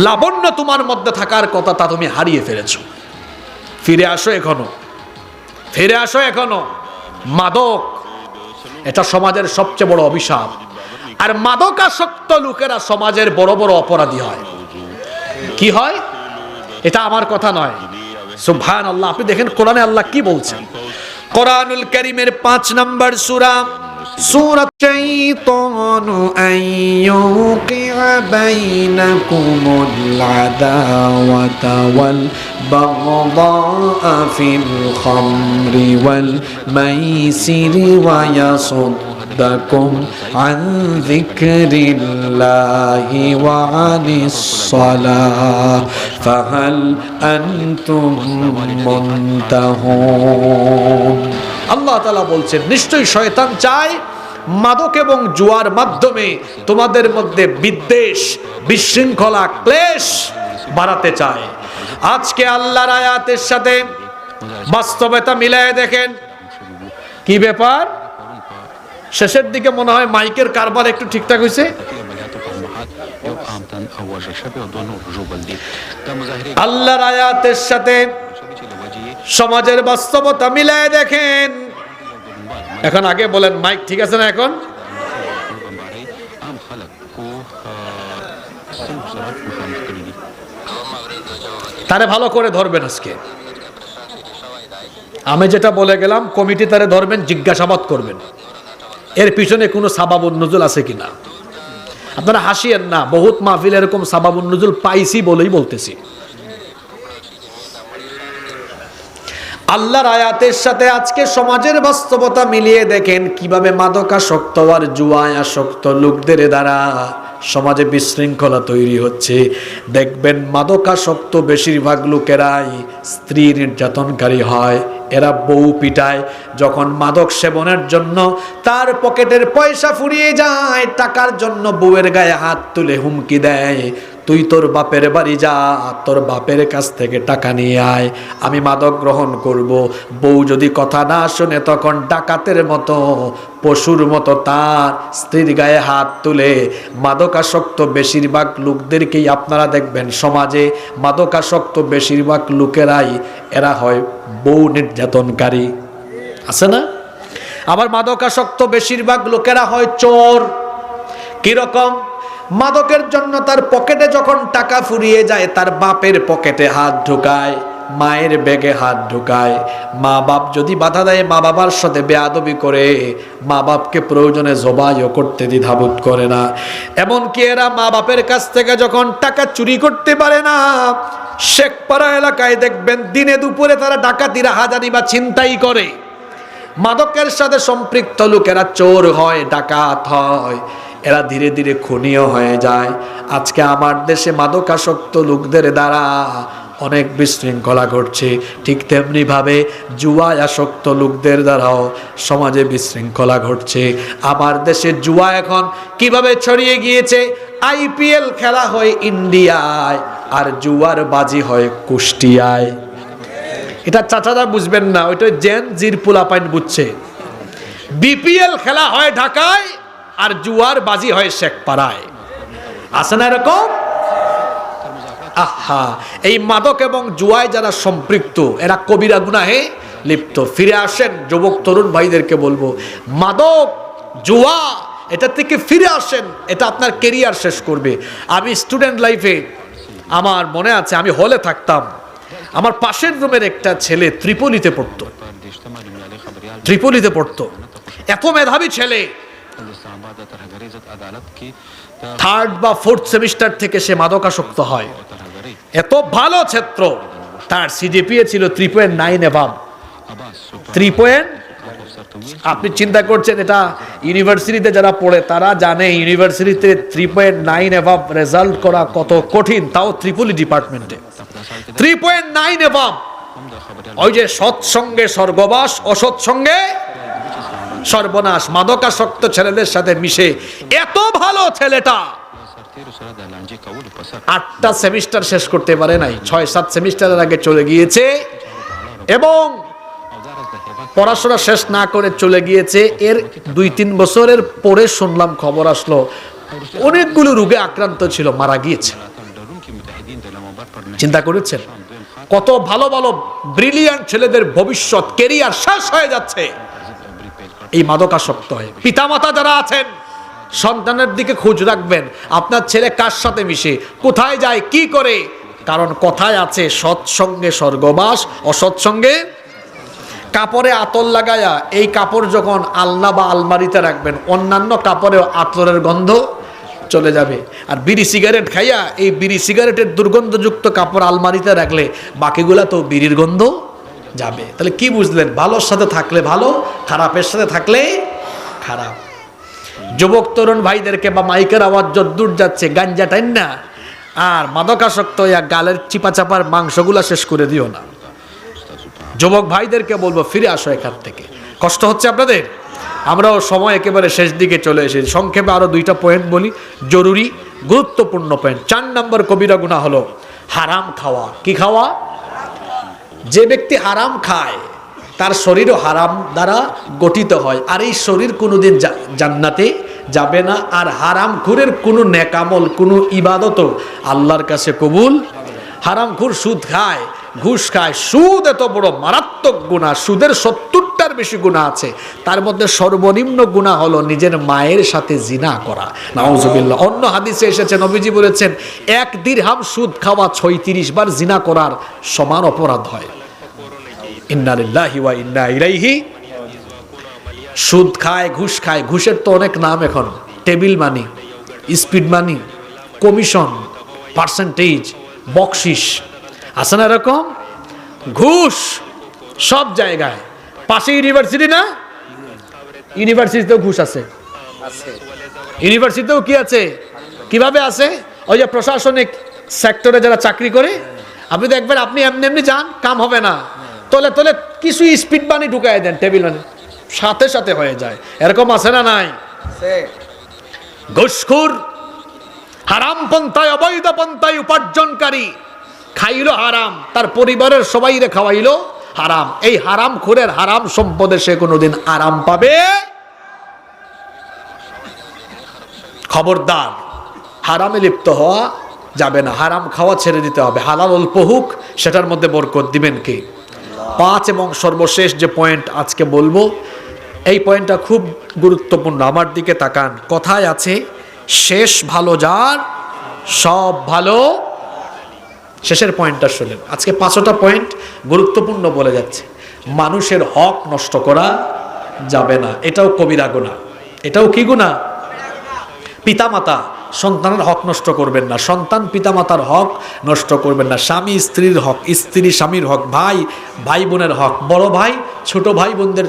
[SPEAKER 1] লাবণ্য তোমার মধ্যে থাকার কথা, তা তুমি হারিয়ে ফেলেছো। ফিরে আসো এখনো, ফিরে আসো এখনো। মাদক এটা সমাজের সবচেয়ে বড় অভিশাপ। আর মাদকাসক্ত লোকেরা সমাজের বড় বড় অপরাধী হয়। কি হয়? এটা আমার কথা নয়, সুবহানাল্লাহ। আপনি দেখেন কোরআনে আল্লাহ কি বলছেন। কোরআনুল কারীমের 5 নম্বর সূরা, সূরা শাইতানু আইয়ুকিআ বাইনাকুমুল আদাওয়াতা ওয়াল বাগদাআ ফিল খামরি ওয়াল মাইসিরি ওয়া يصدكم عن ذكر الله وعن الصلاة فهل أنتم منتهون। আল্লাহ তাআলা বলছেন, নিশ্চয়ই শয়তান চায় মাদক এবং জুয়ার মাধ্যমে তোমাদের মধ্যে বিদ্বেষ, বিশৃঙ্খলা, ক্লেশ বাড়াতে চায়। আজকে আল্লাহর আয়াতের সাথে বাস্তবতা মিলায়ে দেখেন কি ব্যাপার। শেষের দিকে মনে হয় মাইকের কারবার একটু ঠিকঠাক হয়েছে। আল্লাহর আয়াতের সাথে সমাজের বাস্তবতা মিলায় দেখেন। এখন আগে বলেন মাইক ঠিক আছে না? এখন তারে ভালো করে ধরবেন। আজকে আমি যেটা বলে গেলাম, কমিটি তারে ধরবেন, জিজ্ঞাসাবাদ করবেন এর পিছনে কোনো সাবাবুন নুজুল আছে কিনা। আপনারা হাসিয়েন না, বহুত মাহফিল এরকম সাবাবুন নুজুল পাইছি বলেই বলতেছি। আল্লাহর আয়াতের সাথে আজকে সমাজের বাস্তবতা মিলিয়ে দেখেন কিভাবে মাদকাসক্ত আর জুয়ায় আসক্ত লোকদের দ্বারা সমাজে বিশৃঙ্খলা তৈরি হচ্ছে। দেখবেন মাদকাসক্ত বেশিরভাগ লোকেরাই স্ত্রী নির্যাতনকারী হয়। এরা বউ পিটায় যখন মাদক সেবনের জন্য তার পকেটের পয়সা ফুরিয়ে যায়, টাকার জন্য বউয়ের গায়ে হাত তুলে হুমকি দেয়, তুই তোর বাপের বাড়ি যা, তোর বাপের কাছ থেকে টাকা নিয়ে আয়, আমি মাদক গ্রহণ করব। বউ যদি কথা না শোনে তখন ডাকাতের মতো, পশুর মতো তার স্ত্রীর গায়ে হাত তুলে। মাদকাসক্ত বেশিরভাগ লোকদেরকেই আপনারা দেখবেন সমাজে, মাদকাসক্ত বেশিরভাগ লোকেরাই এরা হয় বউ নির্যাতনকারী, আছে না? আবার মাদকাসক্ত বেশিরভাগ লোকেরা হয় চোর। কিরকম? মাদকের জন্য তার পকেটে যখন টাকা ফুরিয়ে যায়, তার বাপের পকেটে হাত ঢুকায়, মায়ের ব্যাগে হাত ঢুকায়। মা বাপ যদি বাধা দেয়, মা বাবার সাথে বেয়াদবি করে, মা বাপকে প্রয়োজনে জবাইও করতে দ্বিধাবোধ করে না। এমনকি এরা মা বাপের কাছ থেকে যখন টাকা চুরি করতে পারে না, শেখপাড়া এলাকায় দেখবেন দিনে দুপুরে তারা ডাকাতি, রাহাজানি বা ছিনতাই করে। মাদকের সাথে সম্পৃক্ত লোকেরা চোর হয়, ডাকাত হয়, এরা ধীরে ধীরে খুনিও হয়ে যায়। আজকে আমার দেশে মাদকাসক্ত লোকদের দ্বারা অনেক বিশৃঙ্খলা ঘটছে। ঠিক তেমনি ভাবে জুয়ায় আসক্ত লোকদের দ্বারাও সমাজে বিশৃঙ্খলা ঘটছে। আমার দেশে জুয়া এখন কিভাবে ছড়িয়ে গিয়েছে। IPL খেলা হয় ইন্ডিয়ায় আর জুয়ার বাজি হয় কুষ্টিয়ায়। এটা চাচারা বুঝবেন না, ওইটা জেন জির পোলাপাইন বুঝছে। BPL খেলা হয় ঢাকায় আর জুয়ার বাজি হয় শেখপাড়ায়। আছে না এরকম? আহা, এই মাদক এবং জুয়ায় যারা সম্পৃক্ত এরা কবিরা গুনাহে লিপ্ত। ফিরে আসেন যুবক তরুণ ভাইদেরকে বলবো, মাদক জুয়া এটা থেকে ফিরে আসেন, এটা আপনার কেরিয়ার শেষ করবে। আমি স্টুডেন্ট লাইফে আমার মনে আছে, আমি হলে থাকতাম, আমার পাশের রুমের একটা ছেলে ত্রিপলিতে পড়তো, ত্রিপলিতে পড়তো, এত মেধাবী ছেলে। থার্ড বা ফোর্থ সেমিস্টার থেকে সে মাদকাসক্ত হয়। এত ভালো ছাত্র, তার সিজিপিএ ছিল 3.9 এভাব। 3. আপনি চিন্তা করছেন, এটা ইউনিভার্সিটিতে যারা পড়ে তারা জানে ইউনিভার্সিটিতে 3.9 এভাব রেজাল্ট করা কত কঠিন, তাও ত্রিপলি ডিপার্টমেন্টে 3.9 এভাব। ওই যে সৎসঙ্গে স্বর্গবাস, অসৎসঙ্গে সর্বনাশ, মাদকাসক্ত ছেলেদের সাথে মিশে এত ভালো ছেলেটা 8টা সেমিস্টার শেষ করতে পারে নাই, 6-7 সেমিস্টারের আগে চলে গিয়েছে এবং পড়াশোনা শেষ না করে চলে গিয়েছে। এর 2-3 বছরের পরে শুনলাম, খবর আসলো অনেকগুলো রোগে আক্রান্ত ছিল, মারা গিয়েছে। চিন্তা করেছেন কত ভালো ভালো ব্রিলিয়ান্ট ছেলেদের ভবিষ্যৎ, কেরিয়ার শেষ হয়ে যাচ্ছে এই মাদকাসক্ত হয়ে। পিতামাতা যারা আছেন, সন্তানের দিকে খোঁজ রাখবেন, আপনার ছেলে কার সাথে মিশে, কোথায় যায়, কি করে। কারণ কথায় আছে, সৎসঙ্গে স্বর্গবাস, অসৎসঙ্গে। কাপড়ে আতর লাগায়া এই কাপড় যখন আলনা বা আলমারিতে রাখবেন, অন্যান্য কাপড়েও আতরের গন্ধ চলে যাবে। আর বিড়ি সিগারেট খাইয়া এই বিড়ি সিগারেটের দুর্গন্ধযুক্ত কাপড় আলমারিতে রাখলে বাকিগুলা তো বিড়ির গন্ধ যাবে। তাহলে কি বুঝলেন? ভালোর সাথে থাকলে ভালো, খারাপের সাথে থাকলে খারাপ। যুবক তরুণ ভাইদেরকে বা মাইকের আওয়াজ যদ্দূর যাচ্ছে, গাঞ্জা টাইন না আর মাদকাসক্ত হইয়া গালের চিপা চাপার মাংসগুলা শেষ করে দিও না। যুবক ভাইদেরকে বলবো, ফিরে আসো এখান থেকে। কষ্ট হচ্ছে আপনাদের? আমরাও সময় একেবারে শেষ দিকে চলে এসেছি। সংক্ষেপে আরো 2টা পয়েন্ট বলি, জরুরি গুরুত্বপূর্ণ পয়েন্ট। 4 নম্বর কবিরা গুনাহ হলো হারাম খাওয়া। কি খাওয়া? যে ব্যক্তি হারাম খায় তার শরীরও হারাম দ্বারা গঠিত হয়, আর এই শরীর কোনোদিন জান্নাতে যাবে না। আর হারামখোরের কোনো নেকামল, কোনো ইবাদতও আল্লাহর কাছে কবুল। হারামখোর সুদ খায়, ঘুষ খায়। সুদ এত বড় মারাত্মক গুনাহ, সুদের 70টার বেশি গুনাহ আছে। তার মধ্যে সর্বনিম্ন গুনাহ হলো নিজের মায়ের সাথে জিনা করা। নাউজুবিল্লাহ। অন্য হাদিসে এসেছে, নবীজি বলেছেন 1 দিরহাম সুদ খাওয়া 36 বার জিনা করার সমান অপরাধ হয়। ইন্না লিল্লাহি ওয়া ইন্না ইলাইহি। সুদ খায়, ঘুষ খায়। ঘুষের তো অনেক নাম এখন, টেবিল মানি, স্পিড মানি, কমিশন, পার্সেন্টেজ, বকশিস, আছে না এরকম? ঘুষ সব জায়গায়। পাশে ইউনিভার্সিটি না? ইউনিভার্সিটিতেও ঘুষ আছে। ইউনিভার্সিটিতেও কি আছে? কিভাবে আছে? ওই যে প্রশাসনিক সেক্টরে যারা চাকরি করে, আপনি দেখবেন আপনি এমনি এমনি যান, কাম হবে না, তলে তলে কিছু স্পিড বানি ঢুকাই দেন, টেবিল বানি, সাথে সাথে হয়ে যায়। এরকম আছে না নাই? ঘুষখোর, হারাম পন্থায়, অবৈধ পন্থায় উপার্জনকারী, খাইলো হারাম, তার পরিবারের সবাইরে খাওয়াইলো হারাম। এই হারাম খোরের হারাম সম্পদে সে কোনোদিন আরাম পাবে? খবরদার, হারামে লিপ্ত হওয়া যাবে না। হারাম খাওয়া ছেড়ে দিতে হবে। হালাল অল্প হোক, সেটার মধ্যে বরকত দিবেন কে? 5 এবং সর্বশেষ যে পয়েন্ট আজকে বলবো, এই পয়েন্টটা খুব গুরুত্বপূর্ণ। আমার দিকে তাকান। কথায় আছে, শেষ ভালো যার সব ভালো। শেষের পয়েন্টটা শুনেন। আজকে 5টা পয়েন্ট গুরুত্বপূর্ণ বলে যাচ্ছে। মানুষের হক নষ্ট করা যাবে না, এটাও কবিরা গুনাহ। এটাও কি গুনাহ? পিতামাতা সন্তানের হক নষ্ট করবেন না, সন্তান পিতামাতার হক নষ্ট করবেন না। স্বামী স্ত্রীর হক, স্ত্রী স্বামীর হক, ভাই ভাই বোনের হক। বড় ভাই ছোট ভাই বোনদের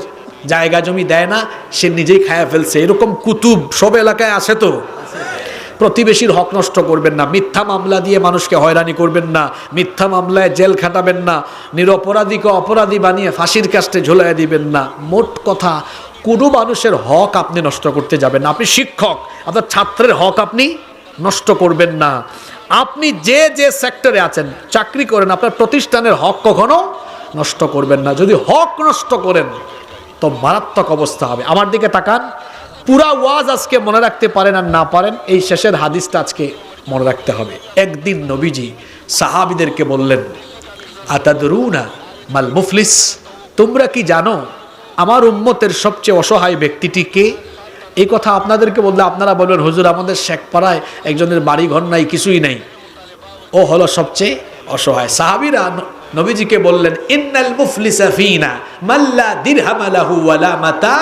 [SPEAKER 1] জায়গা জমি দেয় না, সে নিজেই খায়া ফেলছে, এরকম কুতুব সব এলাকায় আছে তো। প্রতিবেশীর হক নষ্ট করবেন না, মিথ্যা মামলা দিয়ে মানুষকে হয়রানি করবেন না, মিথ্যা মামলায় জেল খাটাবেন না, নিরপরাধীকে অপরাধী বানিয়ে ফাঁসির কাস্টে ঝুলাইয়া দিবেন না। মোট কথা, কোনো মানুষের হক আপনি নষ্ট করতে যাবেন না। আপনি শিক্ষক, আপনার ছাত্রের হক আপনি নষ্ট করবেন না। আপনি যে যে সেক্টরে আছেন, চাকরি করেন, আপনার প্রতিষ্ঠানের হক কখনো নষ্ট করবেন না। যদি হক নষ্ট করেন তো মারাত্মক অবস্থা হবে। আমার দিকে তাকান। পুরা ওয়াজ আজকে মনে রাখতে পারেন আর না পারেন, এই শেষের হাদিসটা আজকে মনে রাখতে হবে। একদিন নবীজি সাহাবীদেরকে বললেন, আতাদরুনা মাল মুফলিস, তোমরা কি জানো আমার উম্মতের সবচেয়ে অসহায় ব্যক্তিটি কে? এই কথা আপনাদেরকে বললে আপনারা বলবেন, হুজুর আমাদের শেখপাড়ায় একজনের বাড়ি ঘর নাই, কিছুই নাই, ও হলো সবচেয়ে অসহায়। সাহাবীরা নবীজিকে বললেন, ইন্নাল মুফলিসা ফিনা মাল্লা দিরহাম লাহু ওয়ালা মাতা।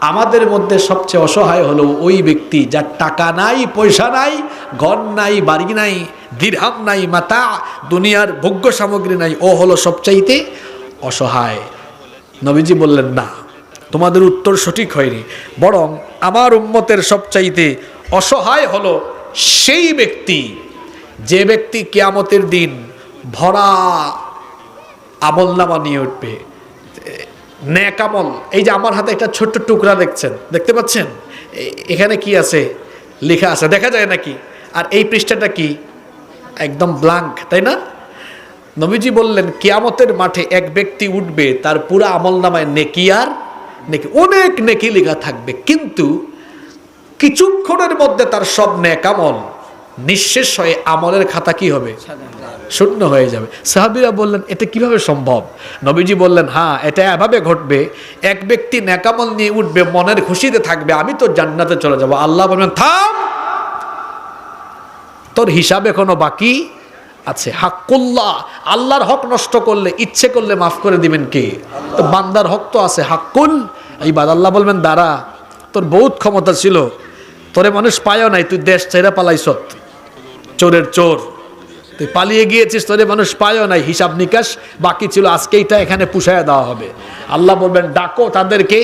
[SPEAKER 1] আমাদের মধ্যে সবচেয়ে অসহায় হলো ওই ব্যক্তি যার টাকা নাই, পয়সা নাই, ঘর নাই, বাড়ি নাই, দিরহাম নাই, মাতা দুনিয়ার ভোগ্য সামগ্রী নাই, ও হলো সবচাইতে অসহায়। নবীজি বললেন না, তোমাদের উত্তর সঠিক হয়নি, বরং আমার উম্মতের সবচাইতে অসহায় হলো সেই ব্যক্তি যে ব্যক্তি কিয়ামতের দিন ভরা আমলনামা নিয়ে উঠবে, নেক আমল। এই যে আমার হাতে একটা ছোট্ট টুকরা দেখতে পাচ্ছেন, এখানে কি আছে লেখা আছে, দেখা যায় নাকি? আর এই পৃষ্ঠাটা কি একদম ব্ল্যাঙ্ক, তাই না? নবীজি বললেন কিয়ামতের মাঠে এক ব্যক্তি উঠবে, তার পুরো আমলনামায় নেকি আর নেকি, অনেক নেকি লেখা থাকবে, কিন্তু কিছুক্ষণের মধ্যে তার সব নেক আমল নিঃশেষ হয়ে আমলের খাতা কি হবে? শূন্য হয়ে যাবে। সাহাবীরা বললেন এটা কিভাবে সম্ভব? নবীজি বললেন হ্যাঁ, এটা এভাবে ঘটবে, এক ব্যক্তি নেক আমল নিয়ে উঠবে, মনের খুশিতে থাকবে আমি তো জান্নাতে চলে যাব। আল্লাহ বলবেন থাম, তোর হিসাব এখনো বাকি আছে। হাক্কুল্লাহ, আল্লাহর হক নষ্ট করলে ইচ্ছে করলে মাফ করে দিবেন কে? তো বান্দার হক তো আছে, হাক্কুল ইবাদ। আল্লাহ বলবেন দাঁড়া, তোর বহুত ক্ষমতা ছিল, তোরে মানুষ পায়ও নাই, তুই দেশ ছেড়ে পালাইছত, চোরের চোর, তুই পালিয়ে গিয়েছিস, তোরে মানুষ পায়ও নাই, হিসাব নিকাশ বাকি ছিল, আজকেইটা এখানে পুষায় দেওয়া হবে। আল্লাহ বলবেন ডাকো তাদেরকে,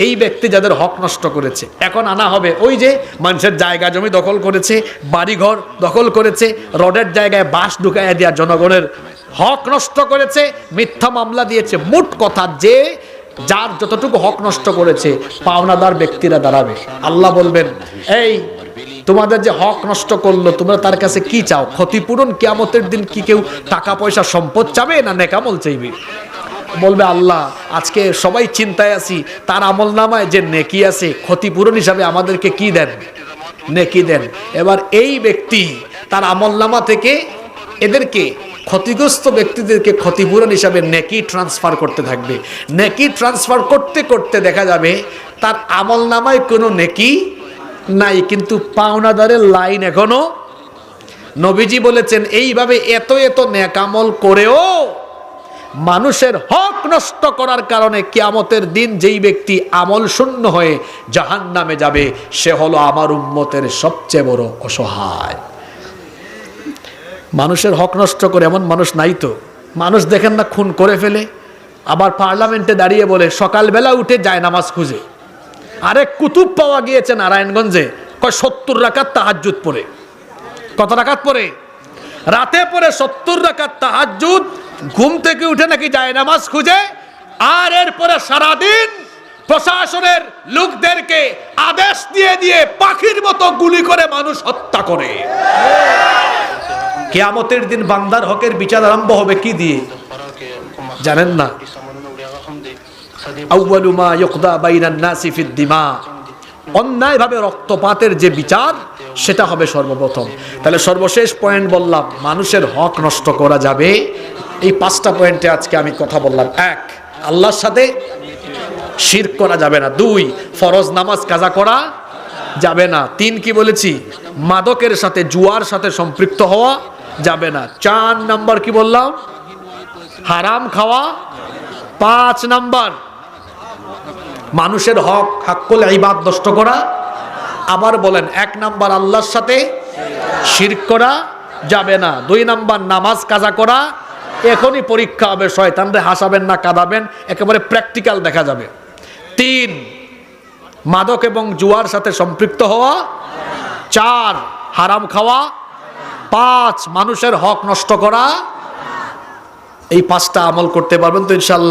[SPEAKER 1] এই ব্যক্তি যাদের হক নষ্ট করেছে। এখন আনা হবে ওই যে মানুষের জায়গা জমি দখল করেছে, বাড়িঘর দখল করেছে, রোডের জায়গায় বাঁশ ঢুকাইয়া দেওয়া, জনগণের হক নষ্ট করেছে, মিথ্যা মামলা দিয়েছে। মোট কথা যে যার যতটুকু হক নষ্ট করেছে পাওনাদার ব্যক্তিরা দাঁড়াবে। আল্লাহ বলবেন এই তোমাদের যে হক নষ্ট করলো তোমরা তার কাছে কি চাও? ক্ষতিপূরণ? কিয়ামতের দিন কি কেউ টাকা পয়সা সম্পদ চাবে না নেক আমল চাইবে? বলবে আল্লাহ আজকে সবাই চিন্তায় আছি, তার আমল নামায় যে নেকি আছে ক্ষতিপূরণ হিসাবে আমাদেরকে কি দেন? নেকি দেন। এবার এই ব্যক্তি তার আমল নামা থেকে এদেরকে ক্ষতিগ্রস্ত ব্যক্তিদেরকে ক্ষতিপূরণ হিসাবে নেকি ট্রান্সফার করতে থাকবে। নেকি ট্রান্সফার করতে করতে দেখা যাবে তার আমল নামায় কোনো নেকি নাই, কিন্তু পাওনাদারের লাইন এখনো। নবীজি বলেছেন এইভাবে এত এত নেক আমল করেও মানুষের হক নষ্ট করার কারণে কিয়ামতের দিন যেই ব্যক্তি আমল শূন্য হয়ে জাহান্নামে যাবে সে হলো আমার উম্মতের সবচেয়ে বড় অসহায়। মানুষের হক নষ্ট করে এমন মানুষ নাই তো? মানুষ দেখেন না খুন করে ফেলে, আবার পার্লামেন্টে দাঁড়িয়ে বলে সকালবেলা উঠে যায় নামাজ খুঁজে। আরে কুতুব পাওয়া গিয়েছে নারায়ণগঞ্জে, কয় 70 রাকাত তাহাজ্জুদ পড়ে। কত রাকাত পড়ে? রাতে পড়ে 70 রাকাত তাহাজ্জুদ, ঘুম থেকে উঠে নাকি যায় নামাজ খুঁজে, আর এরপরে সারাদিন প্রশাসনের লোকদেরকে আদেশ দিয়ে দিয়ে পাখির মতো গুলি করে মানুষ হত্যা করে। কিয়ামতের দিন বান্দার হকের বিচার আরম্ভ হবে কি দিয়ে জানেন না? আউয়ালু মা ইউকদা বাইনান নাসি ফিদ দিমা, অন্যায়ভাবে রক্তপাতের যে বিচার সেটা হবে সর্বপ্রথম। তাহলে সর্বশেষ পয়েন্ট বললাম মানুষের হক নষ্ট করা যাবে। এই 5টা পয়েন্টে আজকে আমি কথা বললাম। 1, আল্লাহর সাথে শিরক করা যাবে না। 2, ফরজ নামাজ কাজা করা যাবে না। 3 কি বলেছি? মাদকের সাথে জুয়ার সাথে সম্পৃক্ত হওয়া যাবে না। 4 নাম্বার কি বললাম? হারাম খাওয়া। 5 নাম্বার মানুষের হক হাক্কুল ইবাদ নষ্ট করা। আবার বলেন 1 নাম্বার আল্লাহর সাথে শিরক করা যাবে না। 2 নাম্বার নামাজ কাজা করা। এখনই পরীক্ষা হবে, শয়তানরে হাসাবেন না কাঁদাবেন, একেবারে প্র্যাকটিক্যাল দেখা যাবে। 3 মাদক এবং জুয়ার সাথে সম্পৃক্ত হওয়া। 4 হারাম খাওয়া। 5 মানুষের হক নষ্ট করা। এই 5টা আমল করতে পারবেন তো ইনশাআল্লাহ?